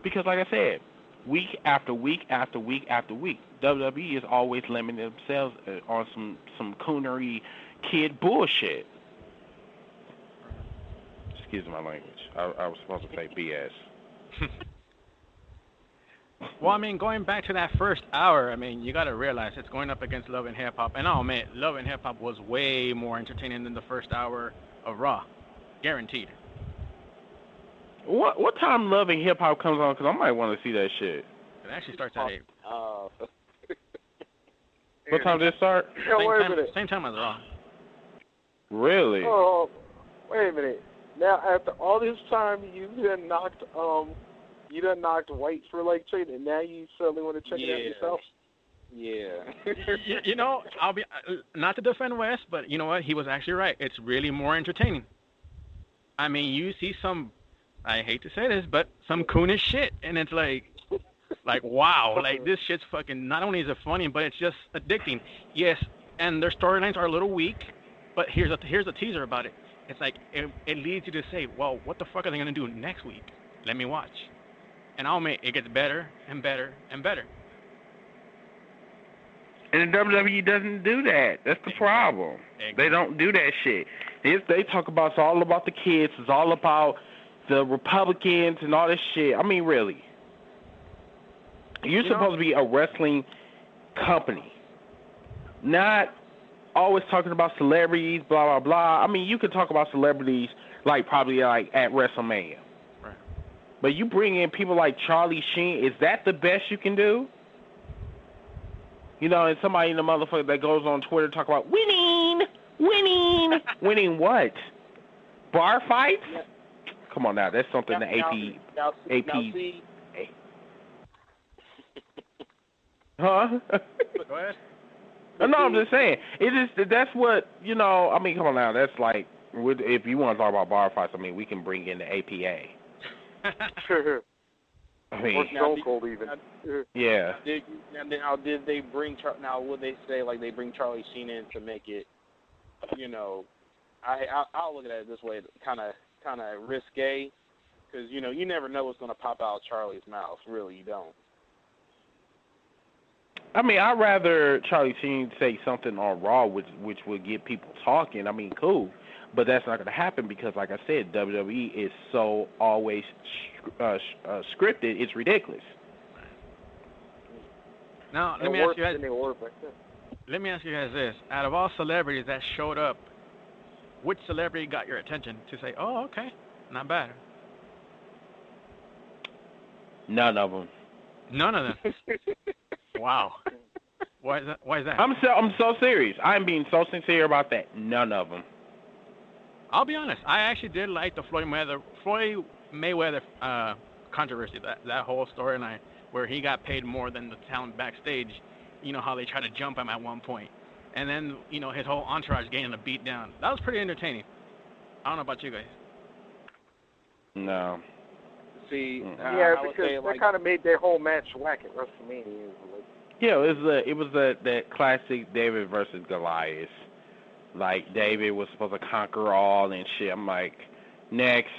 Because like I said, week after week after week after week, WWE is always limiting themselves on some coonery kid bullshit. Excuse my language. I was supposed to say BS. Well, I mean, going back to that first hour, I mean, you got to realize it's going up against Love and Hip Hop. And I'll admit, Love and Hip Hop was way more entertaining than the first hour of Raw. Guaranteed. What time Love and Hip Hop comes on? Because I might want to see that shit. actually starts at 8. What time did it start? Yeah, wait a minute. Same time as Raw. Really? Oh, wait a minute. Now, after all this time, you done knocked White for leg trade, and now you suddenly want to check it out yourself? Yeah. you know, I'll be not to defend West, but you know what? He was actually right. It's really more entertaining. I mean, you see some, I hate to say this, but some coonish shit, and it's like wow, like this shit's fucking. Not only is it funny, but it's just addicting. Yes, and their storylines are a little weak, but here's a teaser about it. It's like it leads you to say, well, what the fuck are they gonna do next week? Let me watch, and it gets better and better and better. And the WWE doesn't do that. That's the problem. They don't do that shit. They talk about, it's all about the kids. It's all about the Republicans and all this shit. I mean, really. You're supposed to be a wrestling company, not always talking about celebrities, blah, blah, blah. I mean, you could talk about celebrities probably at WrestleMania. Right. But you bring in people like Charlie Sheen. Is that the best you can do? You know, and somebody in the motherfucker that goes on Twitter talk about winning. Winning what? Bar fights? Yeah. Come on now, that's something the AP. Huh? Go ahead. No, I'm just saying. That's what, you know, I mean, come on now. That's like, if you want to talk about bar fights, I mean, we can bring in the APA. I mean, or Stone Cold even. Yeah. Did they bring would they say they bring Charlie Sheen in to make it, you know, I'll look at it this way, kind of risque, because you know you never know what's gonna pop out of Charlie's mouth. Really, you don't. I mean, I'd rather Charlie Sheen say something on Raw, which would get people talking. I mean, cool. But that's not going to happen because, like I said, WWE is so always scripted. It's ridiculous. Now, let me ask you guys this. Out of all celebrities that showed up, which celebrity got your attention to say, oh, okay, not bad? None of them. None of them. Wow. Why is that? I'm so serious. I'm being so sincere about that. None of them. I'll be honest. I actually did like the Floyd Mayweather controversy, that whole storyline where he got paid more than the talent backstage. You know how they tried to jump him at one point, and then you know his whole entourage getting a beat down. That was pretty entertaining. I don't know about you guys. No. See, yeah, because they kind of made their whole match whack at WrestleMania. Yeah, it was that classic David versus Goliath. Like, David was supposed to conquer all and shit. I'm like, next.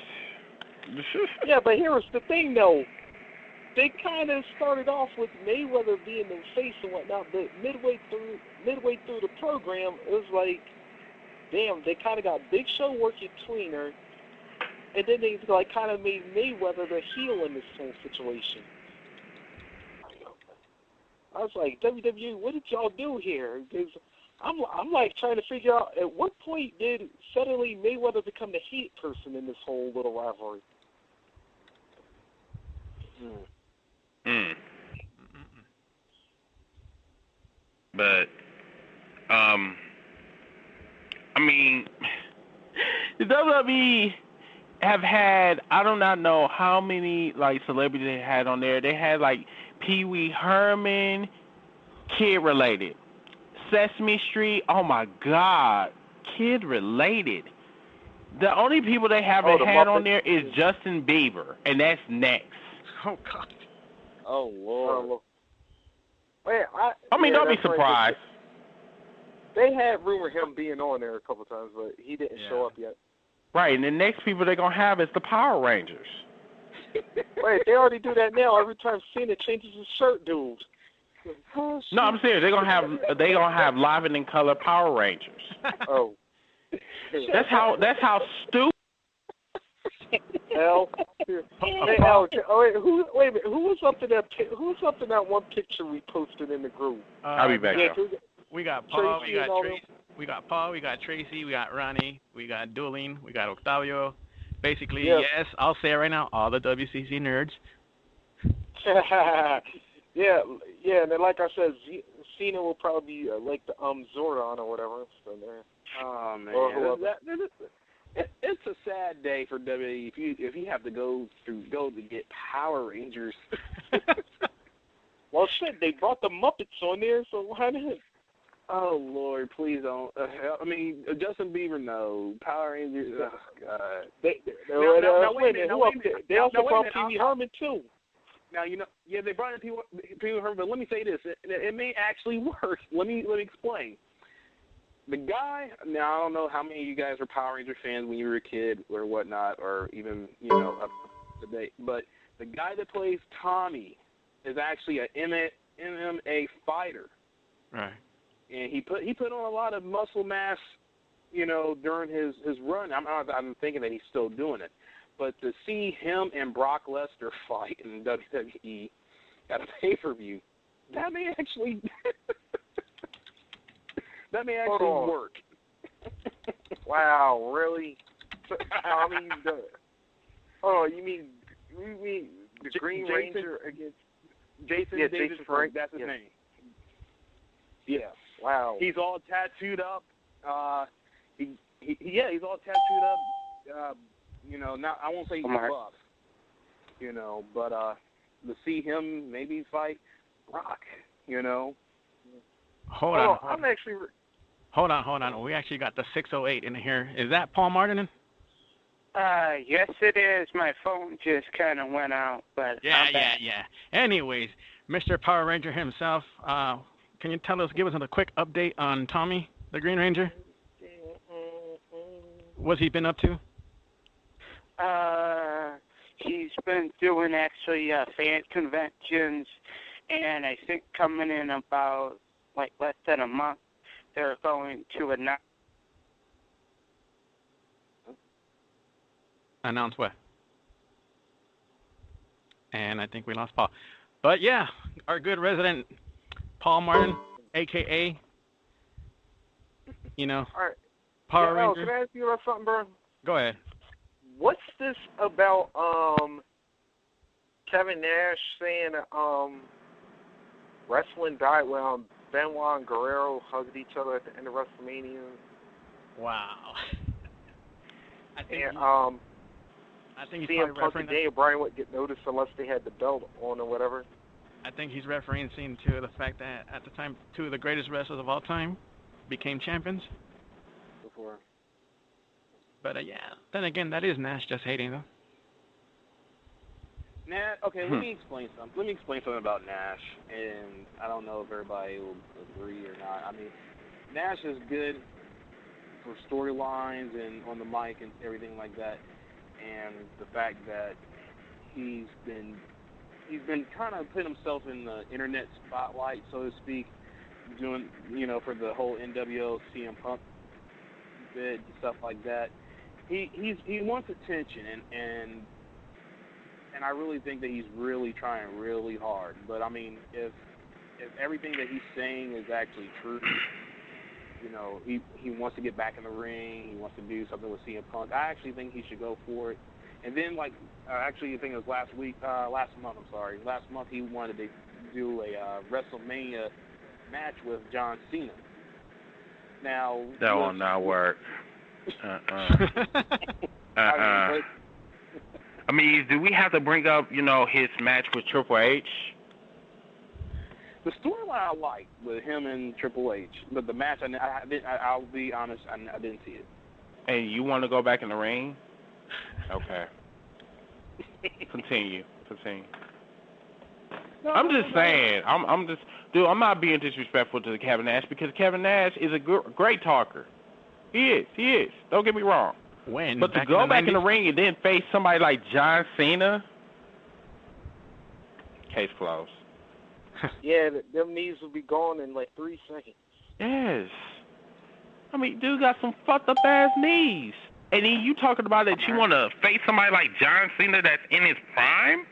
Yeah, but here was the thing, though. They kind of started off with Mayweather being the face and whatnot, but midway through the program, it was like, damn, they kind of got Big Show working tweener, and then they kind of made Mayweather the heel in this whole situation. I was like, WWE, what did y'all do here? Because I'm like trying to figure out at what point did suddenly Mayweather become the hate person in this whole little rivalry? But, I mean, the WWE have had, I do not know how many, celebrities they had on there. They had, Pee Wee Herman, kid-related. Sesame Street, oh, my God, kid-related. The only people they haven't had on there is Justin Bieber, and that's next. Oh, God. Oh, Lord. Don't be surprised. They had rumored him being on there a couple times, but he didn't show up yet. Right, and the next people they're going to have is the Power Rangers. Wait, they already do that now. Every time Cena changes his shirt, dude. No, I'm serious. They're gonna have live and in color Power Rangers. Oh. That's how stupid. Hell. Hey, Al, wait a minute. Who was up in that one picture we posted in the group? I'll be back. We got Paul. We got Paul. We got Tracy. We got Ronnie. We got Dueling. We got Octavio. Basically, yes, I'll say it right now. All the WCC nerds. Yeah, and then like I said, Cena will probably be like the Zordon or whatever. So there. Oh man, Or it's a sad day for WWE if you have to go to get Power Rangers. Well, shit, they brought the Muppets on there, so why not? Oh Lord, please don't. I mean, Justin Bieber, no. Power Rangers, oh God. They also brought Pee Wee Herman too. Now they brought in Pee Wee Herman, but let me say this: it may actually work. Let me explain. The guy. Now I don't know how many of you guys were Power Ranger fans when you were a kid or whatnot, or even up to date. But the guy that plays Tommy is actually a MMA fighter. Right. And he put on a lot of muscle mass, during his run. I'm thinking that he's still doing it. But to see him and Brock Lesnar fight in WWE at a pay-per-view, that may actually work. Wow, really? Tommy, you mean the Green Ranger against Jason David Frank? That's his name. Yeah. Wow. He's all tattooed up. He's all tattooed up. Now I won't say he's buff. But to see him maybe fight Brock, Hold on. I'm actually. Hold on. We actually got the 608 in here. Is that Paul Martin? Yes, it is. My phone just kind of went out, but yeah. Anyways, Mr. Power Ranger himself, can you give us a quick update on Tommy, the Green Ranger? What's he been up to? He's been doing actually fan conventions, and I think coming in about less than a month, they're going to announce what? And I think we lost Paul. But yeah, our good resident Paul Martin, a.k.a., All right. Power Ranger. Can I ask you about something, bro? Go ahead. What's this about Kevin Nash saying wrestling died when Benoit and Guerrero hugged each other at the end of WrestleMania? Wow. I think he's CM probably Punk referencing and Daniel Bryan wouldn't get noticed unless they had the belt on or whatever. I think he's referencing to the fact that at the time, two of the greatest wrestlers of all time became champions. Before. But yeah, then again, that is Nash just hating them. Okay, let me explain something about Nash, and I don't know if everybody will agree or not. I mean, Nash is good for storylines and on the mic and everything like that, and the fact that he's been kind of putting himself in the internet spotlight, so to speak, doing for the whole NWO CM Punk bit and stuff like that. He wants attention, and I really think that he's really trying really hard. But I mean, if everything that he's saying is actually true, he wants to get back in the ring, he wants to do something with CM Punk, I actually think he should go for it. And then actually I think it was last month he wanted to do a WrestleMania match with John Cena. Now that will not work. I mean, do we have to bring up, his match with Triple H? The storyline I liked with him and Triple H, but the match I'll be honest, I didn't see it. And you want to go back in the ring? Okay. Continue. I'm just saying. I'm not being disrespectful to Kevin Nash because Kevin Nash is a great talker. He is. Don't get me wrong. But to go back in the ring and then face somebody like John Cena, case closed. Yeah, them knees will be gone in 3 seconds. Yes. I mean, dude got some fucked up ass knees. And then you talking about that you want to face somebody like John Cena that's in his prime?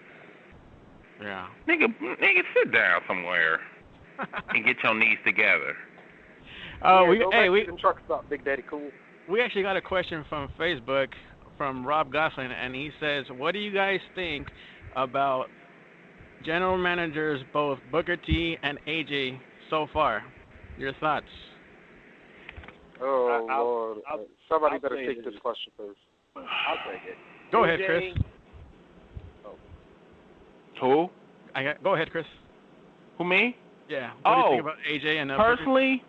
Yeah. Nigga, sit down somewhere and get your knees together. We can truck stop, Big Daddy Cool. We actually got a question from Facebook from Rob Gosselin, and he says, "What do you guys think about general managers, both Booker T and AJ so far. Your thoughts? Oh, I'll- Lord. I'll- Somebody I'll better say take it this is. question first. I'll take it. Go ahead, AJ Chris. Who? Go ahead, Chris. Who, me? Yeah. What do you Oh, think about AJ and Booker? Personally,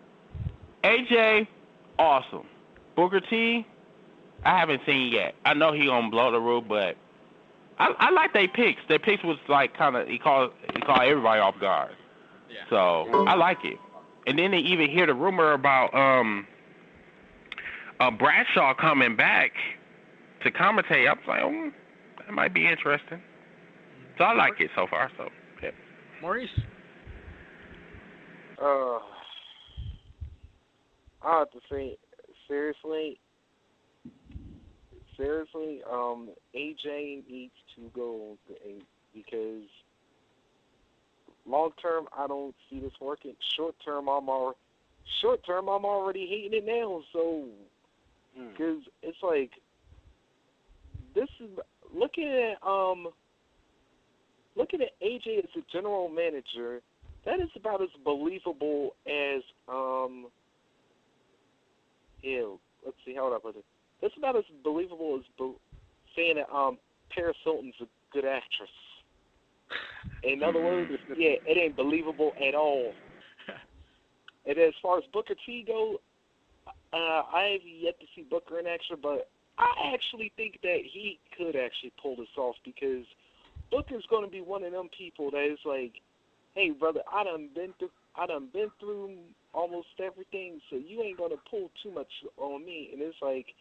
AJ, awesome. Booker T, I haven't seen yet. I know he gonna blow the roof, but I like their picks. Their picks was like kind of he called everybody off guard. Yeah. So I like it. And then they even hear the rumor about Bradshaw coming back to commentate. I was like, that might be interesting. So I like it so far. So yeah. Maurice? I have to say, seriously, AJ needs to go because long term I don't see this working. Short term I'm already hating it now. So because it's like this is looking at AJ as a general manager. That is about as believable as let's see, how would I put it? That's about as believable as saying that Paris Hilton's a good actress. In other words, yeah, it ain't believable at all. And as far as Booker T goes, I have yet to see Booker in action, but I actually think that he could actually pull this off because Booker's going to be one of them people that is like, hey, brother, I done been through almost everything, so you ain't gonna pull too much on me. And it's like,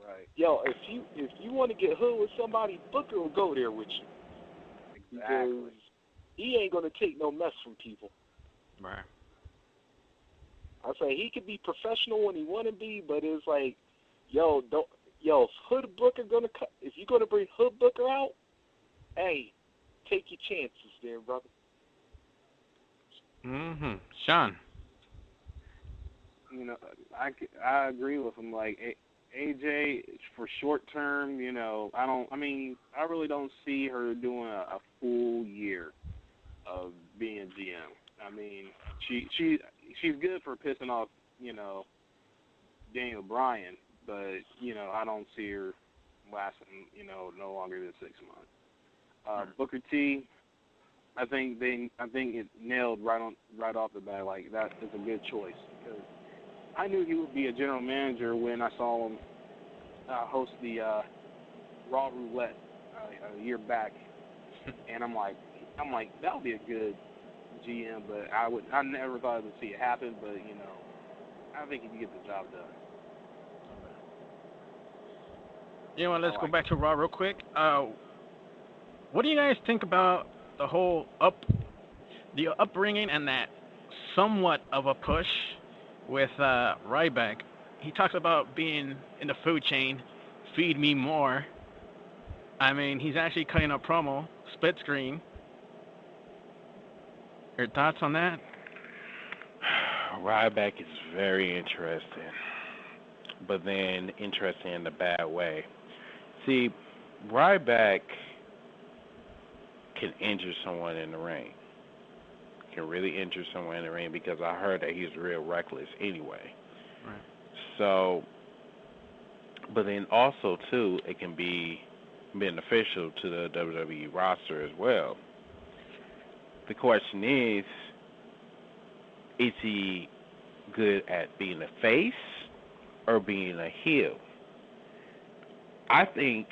Right. yo, if you want to get hood with somebody, Booker will go there with you because he ain't gonna take no mess from people. Right. I say he could be professional when he want to be, but it's like, if Hood Booker if you're gonna bring Hood Booker out, hey, take your chances there, brother. Sean? You know, I agree with him. Like AJ for short term, you know, I really don't see her doing a full year of being GM. I mean, she's good for pissing off, you know, Daniel Bryan, but you know, I don't see her lasting, you know, no longer than 6 months. Booker T, I think it nailed right off the bat. Like that is a good choice because I knew he would be a general manager when I saw him host the Raw Roulette a year back, and I'm like that would be a good GM, but I never thought I would see it happen. But you know, I think he can get the job done. You know, let's go back to Raw real quick. What do you guys think about the whole upbringing and that somewhat of a push with Ryback? He talks about being in the food chain, feed me more. I mean, he's actually cutting a promo, split screen. Your thoughts on that? Ryback is very interesting, but then interesting in a bad way. See, Ryback can injure someone in the ring. Can really injure someone in the ring because I heard that he's real reckless anyway. Right. So, but then also too, it can be beneficial to the WWE roster as well. The question is he good at being a face or being a heel? I think,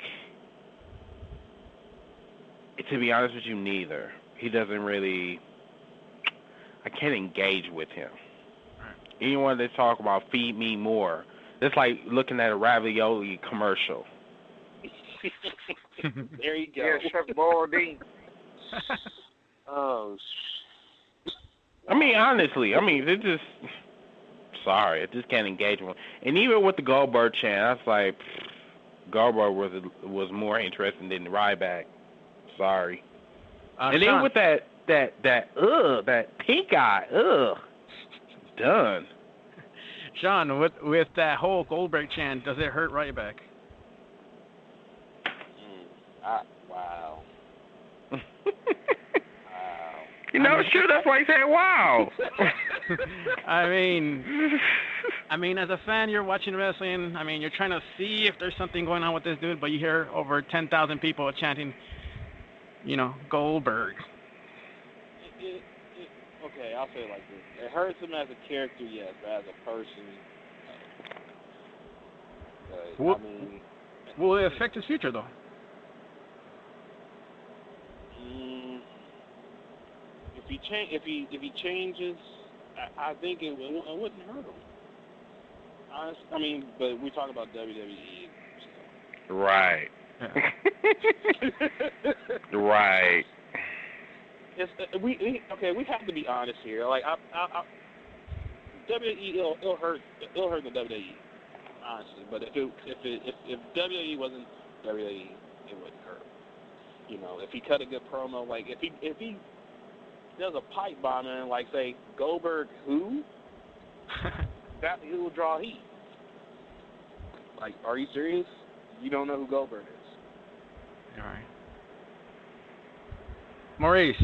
to be honest with you, neither. He doesn't really, I can't engage with him. Right. Anyone that talk about feed me more, it's like looking at a ravioli commercial. There you go. Yeah, Chef Balding. Oh, I mean, honestly, it just, sorry, I just can't engage with him. And even with the Goldberg chant, I was like, Goldberg was more interesting than Ryback. Sorry. And Sean, then with that pink eye, done. Sean, with that whole Goldberg chant, does it hurt Ryback? Wow. You know, it's true. That's why he said, wow. I mean, as a fan, you're watching wrestling. I mean, you're trying to see if there's something going on with this dude, but you hear over 10,000 people chanting, Goldberg. Okay, I'll say it like this. It hurts him as a character, yes, but as a person, Will it affect his future, though? If he changes, I think it wouldn't hurt him. I mean, but we talk about WWE. So. Right. Yeah. Right. We have to be honest here. Like WWE, it'll hurt the WWE, honestly. But if WWE wasn't WWE, it wouldn't hurt. If he cut a good promo, like if he does a pipe bomb and like say Goldberg who, that he will draw heat. Like, are you serious? You don't know who Goldberg is. All right. Maurice,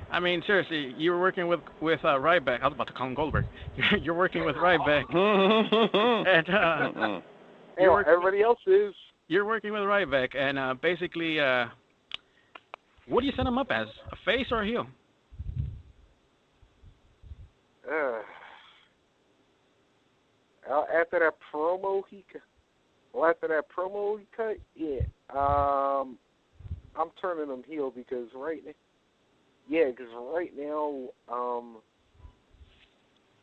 I mean, seriously, you were working with Ryback. I was about to call him Goldberg. You're working with Ryback. And everybody else is. You're working with Ryback, and basically, what do you set him up as? A face or a heel? After that promo he cut, yeah. I'm turning him heel because right now,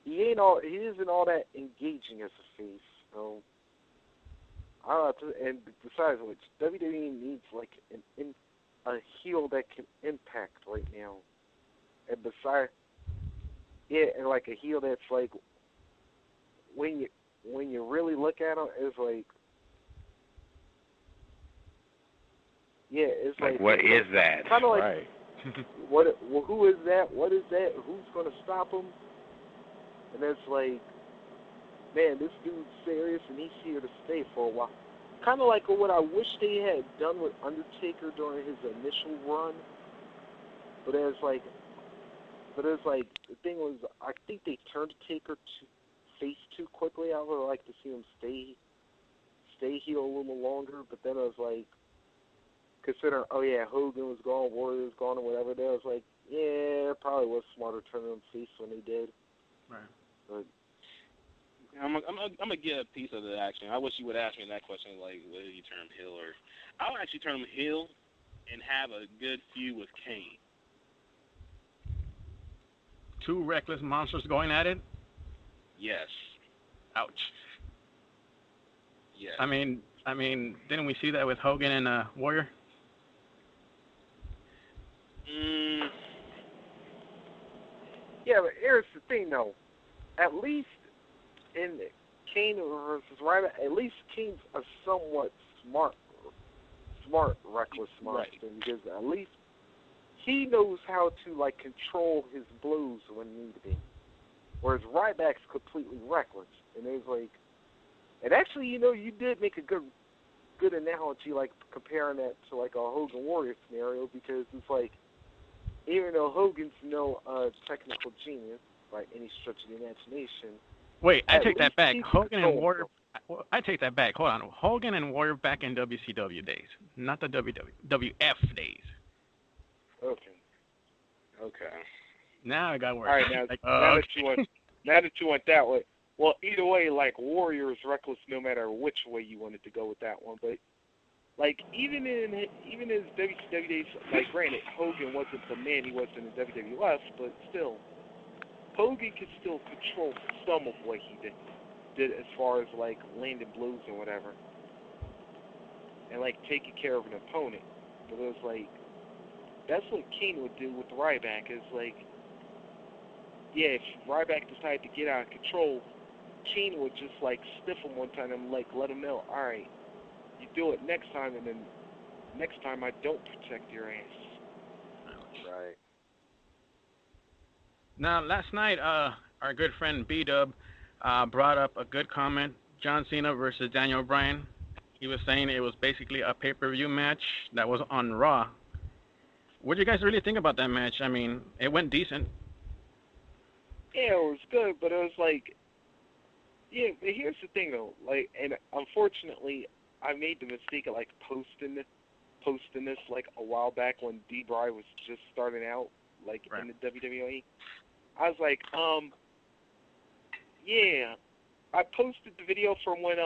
he isn't all that engaging as a face. So and besides which, WWE needs like a heel that can impact right now. And besides, and like a heel that's like when you really look at him, it's like. Yeah, it's like what is that? Kind of like, right. Who is that? What is that? Who's going to stop him? And it's like, man, this dude's serious and he's here to stay for a while. Kind of like what I wish they had done with Undertaker during his initial run. But it's like the thing was, I think they turned Taker to face too quickly. I would like to see him stay heel a little longer. But then I was like, considering, Hogan was gone, Warrior was gone, or whatever, there was like, yeah, it probably was smarter turning them face when they did. Right. But I'm gonna get a piece of the action. I wish you would ask me that question, like, whether you turn him heel or I'll actually turn him heel and have a good feud with Kane. Two reckless monsters going at it? Yes. Ouch. Yes. I mean, didn't we see that with Hogan and Warrior? Yeah, but here's the thing, though. At least in Kane versus Ryback, at least Kane's a somewhat smart reckless monster, right. Because at least he knows how to like control his blows when need be. Whereas Ryback's completely reckless, and there's like, and actually, you did make a good analogy, like comparing that to like a Hogan Warrior scenario, because it's like, even though Hogan's no technical genius by any stretch of the imagination. Wait, I take that back. Hogan and Warrior. I take that back. Hold on. Hogan and Warrior back in WCW days, not the WWF days. Okay. Now I got worried. All right, now that you went that way. Well, either way, like Warrior is reckless no matter which way you wanted to go with that one. But like even in his WCW days, like granted, Hogan wasn't the man he was in the WWF, but still, Hogan could still control some of what he did as far as like landing blows and whatever, and like taking care of an opponent. But it was like that's what Kane would do with Ryback. Is like, yeah, if Ryback decided to get out of control, Kane would just like stiff him one time and like let him know, all right, you do it next time, and then next time I don't protect your ass. Right. Now, last night, our good friend B-Dub brought up a good comment. John Cena versus Daniel Bryan. He was saying it was basically a pay-per-view match that was on Raw. What do you guys really think about that match? I mean, it went decent. Yeah, it was good, but it was like, yeah. But here's the thing though, like, and unfortunately, I made the mistake of like posting this like a while back when D-Bry was just starting out, like in the WWE. I was like, yeah. I posted the video from when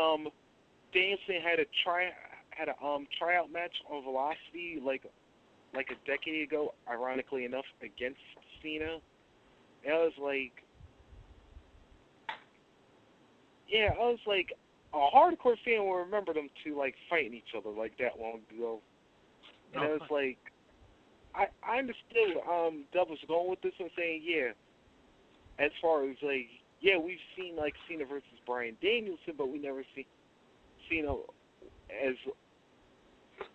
Danielson had a tryout match on Velocity like a decade ago, ironically enough, against Cena. And I was like, yeah, I was like, a hardcore fan will remember them two like fighting each other like that long ago. And I was like, I understood Dub was going with this and saying, yeah, as far as like, yeah, we've seen like Cena versus Bryan Danielson, but we never seen Cena as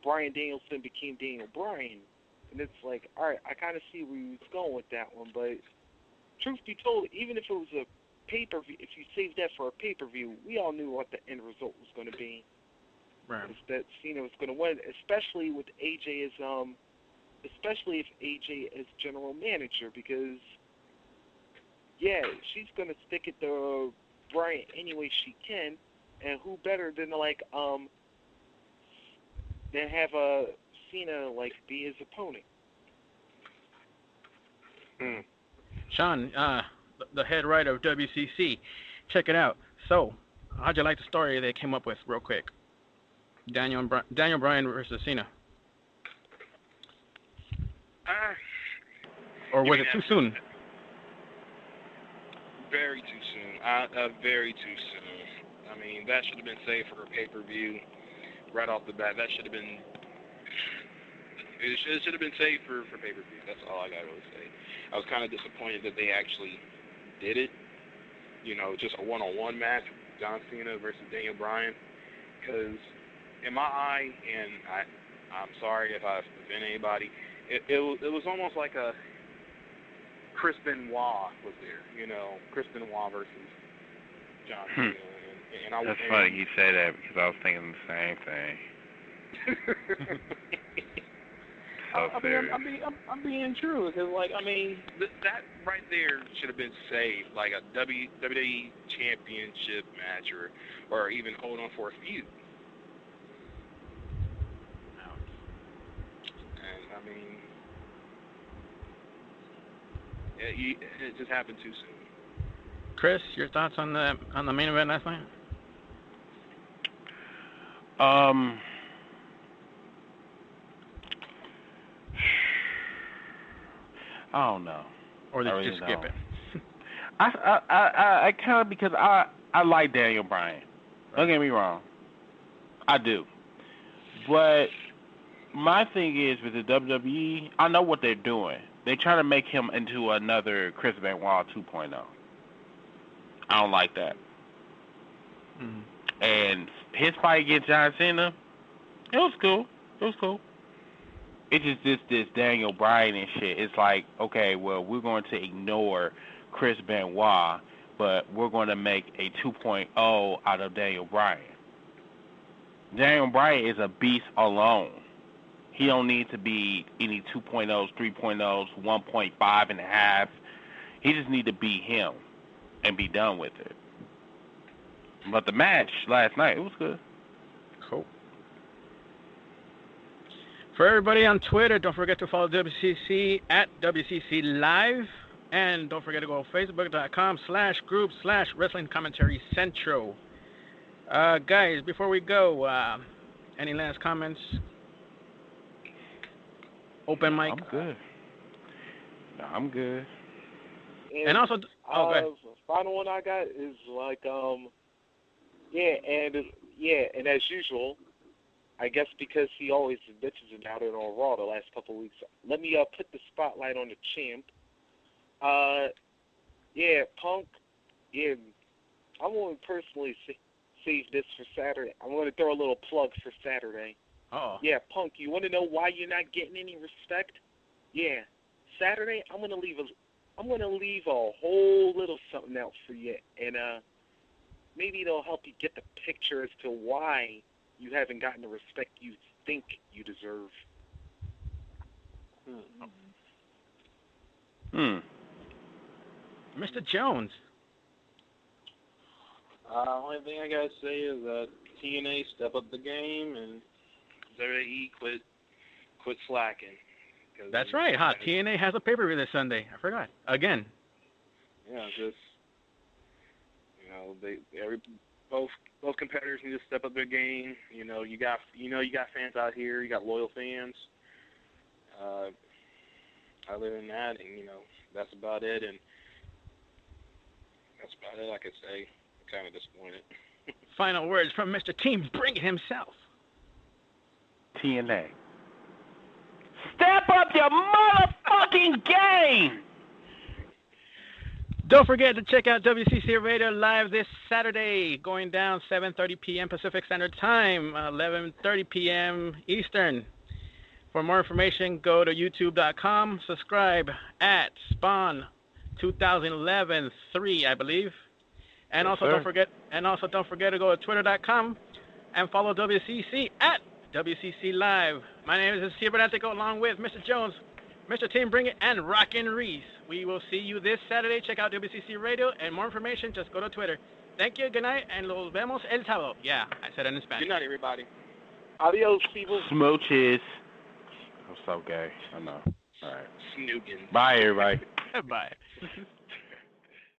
Bryan Danielson became Daniel Bryan. And it's like, all right, I kind of see where he was going with that one, but truth be told, even if it was a pay-per-view, if you saved that for a pay-per-view, we all knew what the end result was going to be. Right. Is that Cena was going to win, especially with AJ as especially if AJ as general manager, because yeah, she's going to stick it to Bryan any way she can, and who better than like than have Cena like be his opponent. Sean, the head writer of WCC, check it out. So, how'd you like the story they came up with, real quick? Daniel Bryan versus Cena. Or was it too soon? Very too soon. Very too soon. I mean, that should have been saved for a pay-per-view right off the bat. That should have been. It should have been saved for pay-per-view. That's all I gotta really say. I was kind of disappointed that they actually did it. You know, just a one-on-one match, John Cena versus Daniel Bryan. Because in my eye, and I'm sorry if I offend anybody, it was almost like a Chris Benoit was there. You know, Chris Benoit versus John Cena. That's funny you say that because I was thinking the same thing. I'm being true because, like, I mean, that right there should have been saved, like a WWE Championship match, or even hold on for a feud. And I mean, it just happened too soon. Chris, your thoughts on the main event last night? I don't know. Or did you just skip it? I kind of, because I like Daniel Bryan. Don't get me wrong. I do. But my thing is with the WWE, I know what they're doing. They're trying to make him into another Chris Benoit 2.0. I don't like that. Mm-hmm. And his fight against John Cena, it was cool. It's just this Daniel Bryan and shit. It's like, okay, well, we're going to ignore Chris Benoit, but we're going to make a 2.0 out of Daniel Bryan. Daniel Bryan is a beast alone. He don't need to be any 2.0s, 3.0s, 1.5 and a half. He just need to be him and be done with it. But the match last night, it was good. Cool. For everybody on Twitter, don't forget to follow WCC at WCC Live. And don't forget to go to facebook.com/group/Wrestling Commentary Central. Guys, before we go, any last comments? Open mic? I'm good. No, I'm good. And also, the final one I got is like, and as usual, I guess because he always bitches about it on Raw the last couple of weeks, let me put the spotlight on the champ. Punk. Yeah, I'm going to personally save this for Saturday. I'm going to throw a little plug for Saturday. Oh. Yeah, Punk, you want to know why you're not getting any respect? Yeah, Saturday I'm going to leave a whole little something out for you, and maybe it'll help you get the picture as to why you haven't gotten the respect you think you deserve. Mr. Jones. Only thing I gotta say is that TNA step up the game and WWE quit slacking. That's right, huh? TNA has a pay-per-view this Sunday. I forgot. Again. Yeah, just both competitors need to step up their game. You got fans out here. You got loyal fans. Other than that, and that's about it. And that's about it. I could say. I'm kind of disappointed. Final words from Mr. Team Bring It himself. TNA. Step up your motherfucking game! Don't forget to check out WCC Radio Live this Saturday, going down 7:30 p.m. Pacific Standard Time, 11:30 p.m. Eastern. For more information, go to youtube.com, subscribe at Spawn 2011-3, I believe. And Yes, also sir. don't forget to go to twitter.com and follow WCC at WCC Live. My name is CIBERNETICO, along with Mr. Jones, Mr. Tim Bring It, and Rockin' Reese. We will see you this Saturday. Check out WCC Radio, and more information, just go to Twitter. Thank you, good night, and nos vemos el sábado. Yeah, I said it in Spanish. Good night, everybody. Adios, people. Smooches. I'm so gay. I know. All right. Snoogans. Bye, everybody. Bye.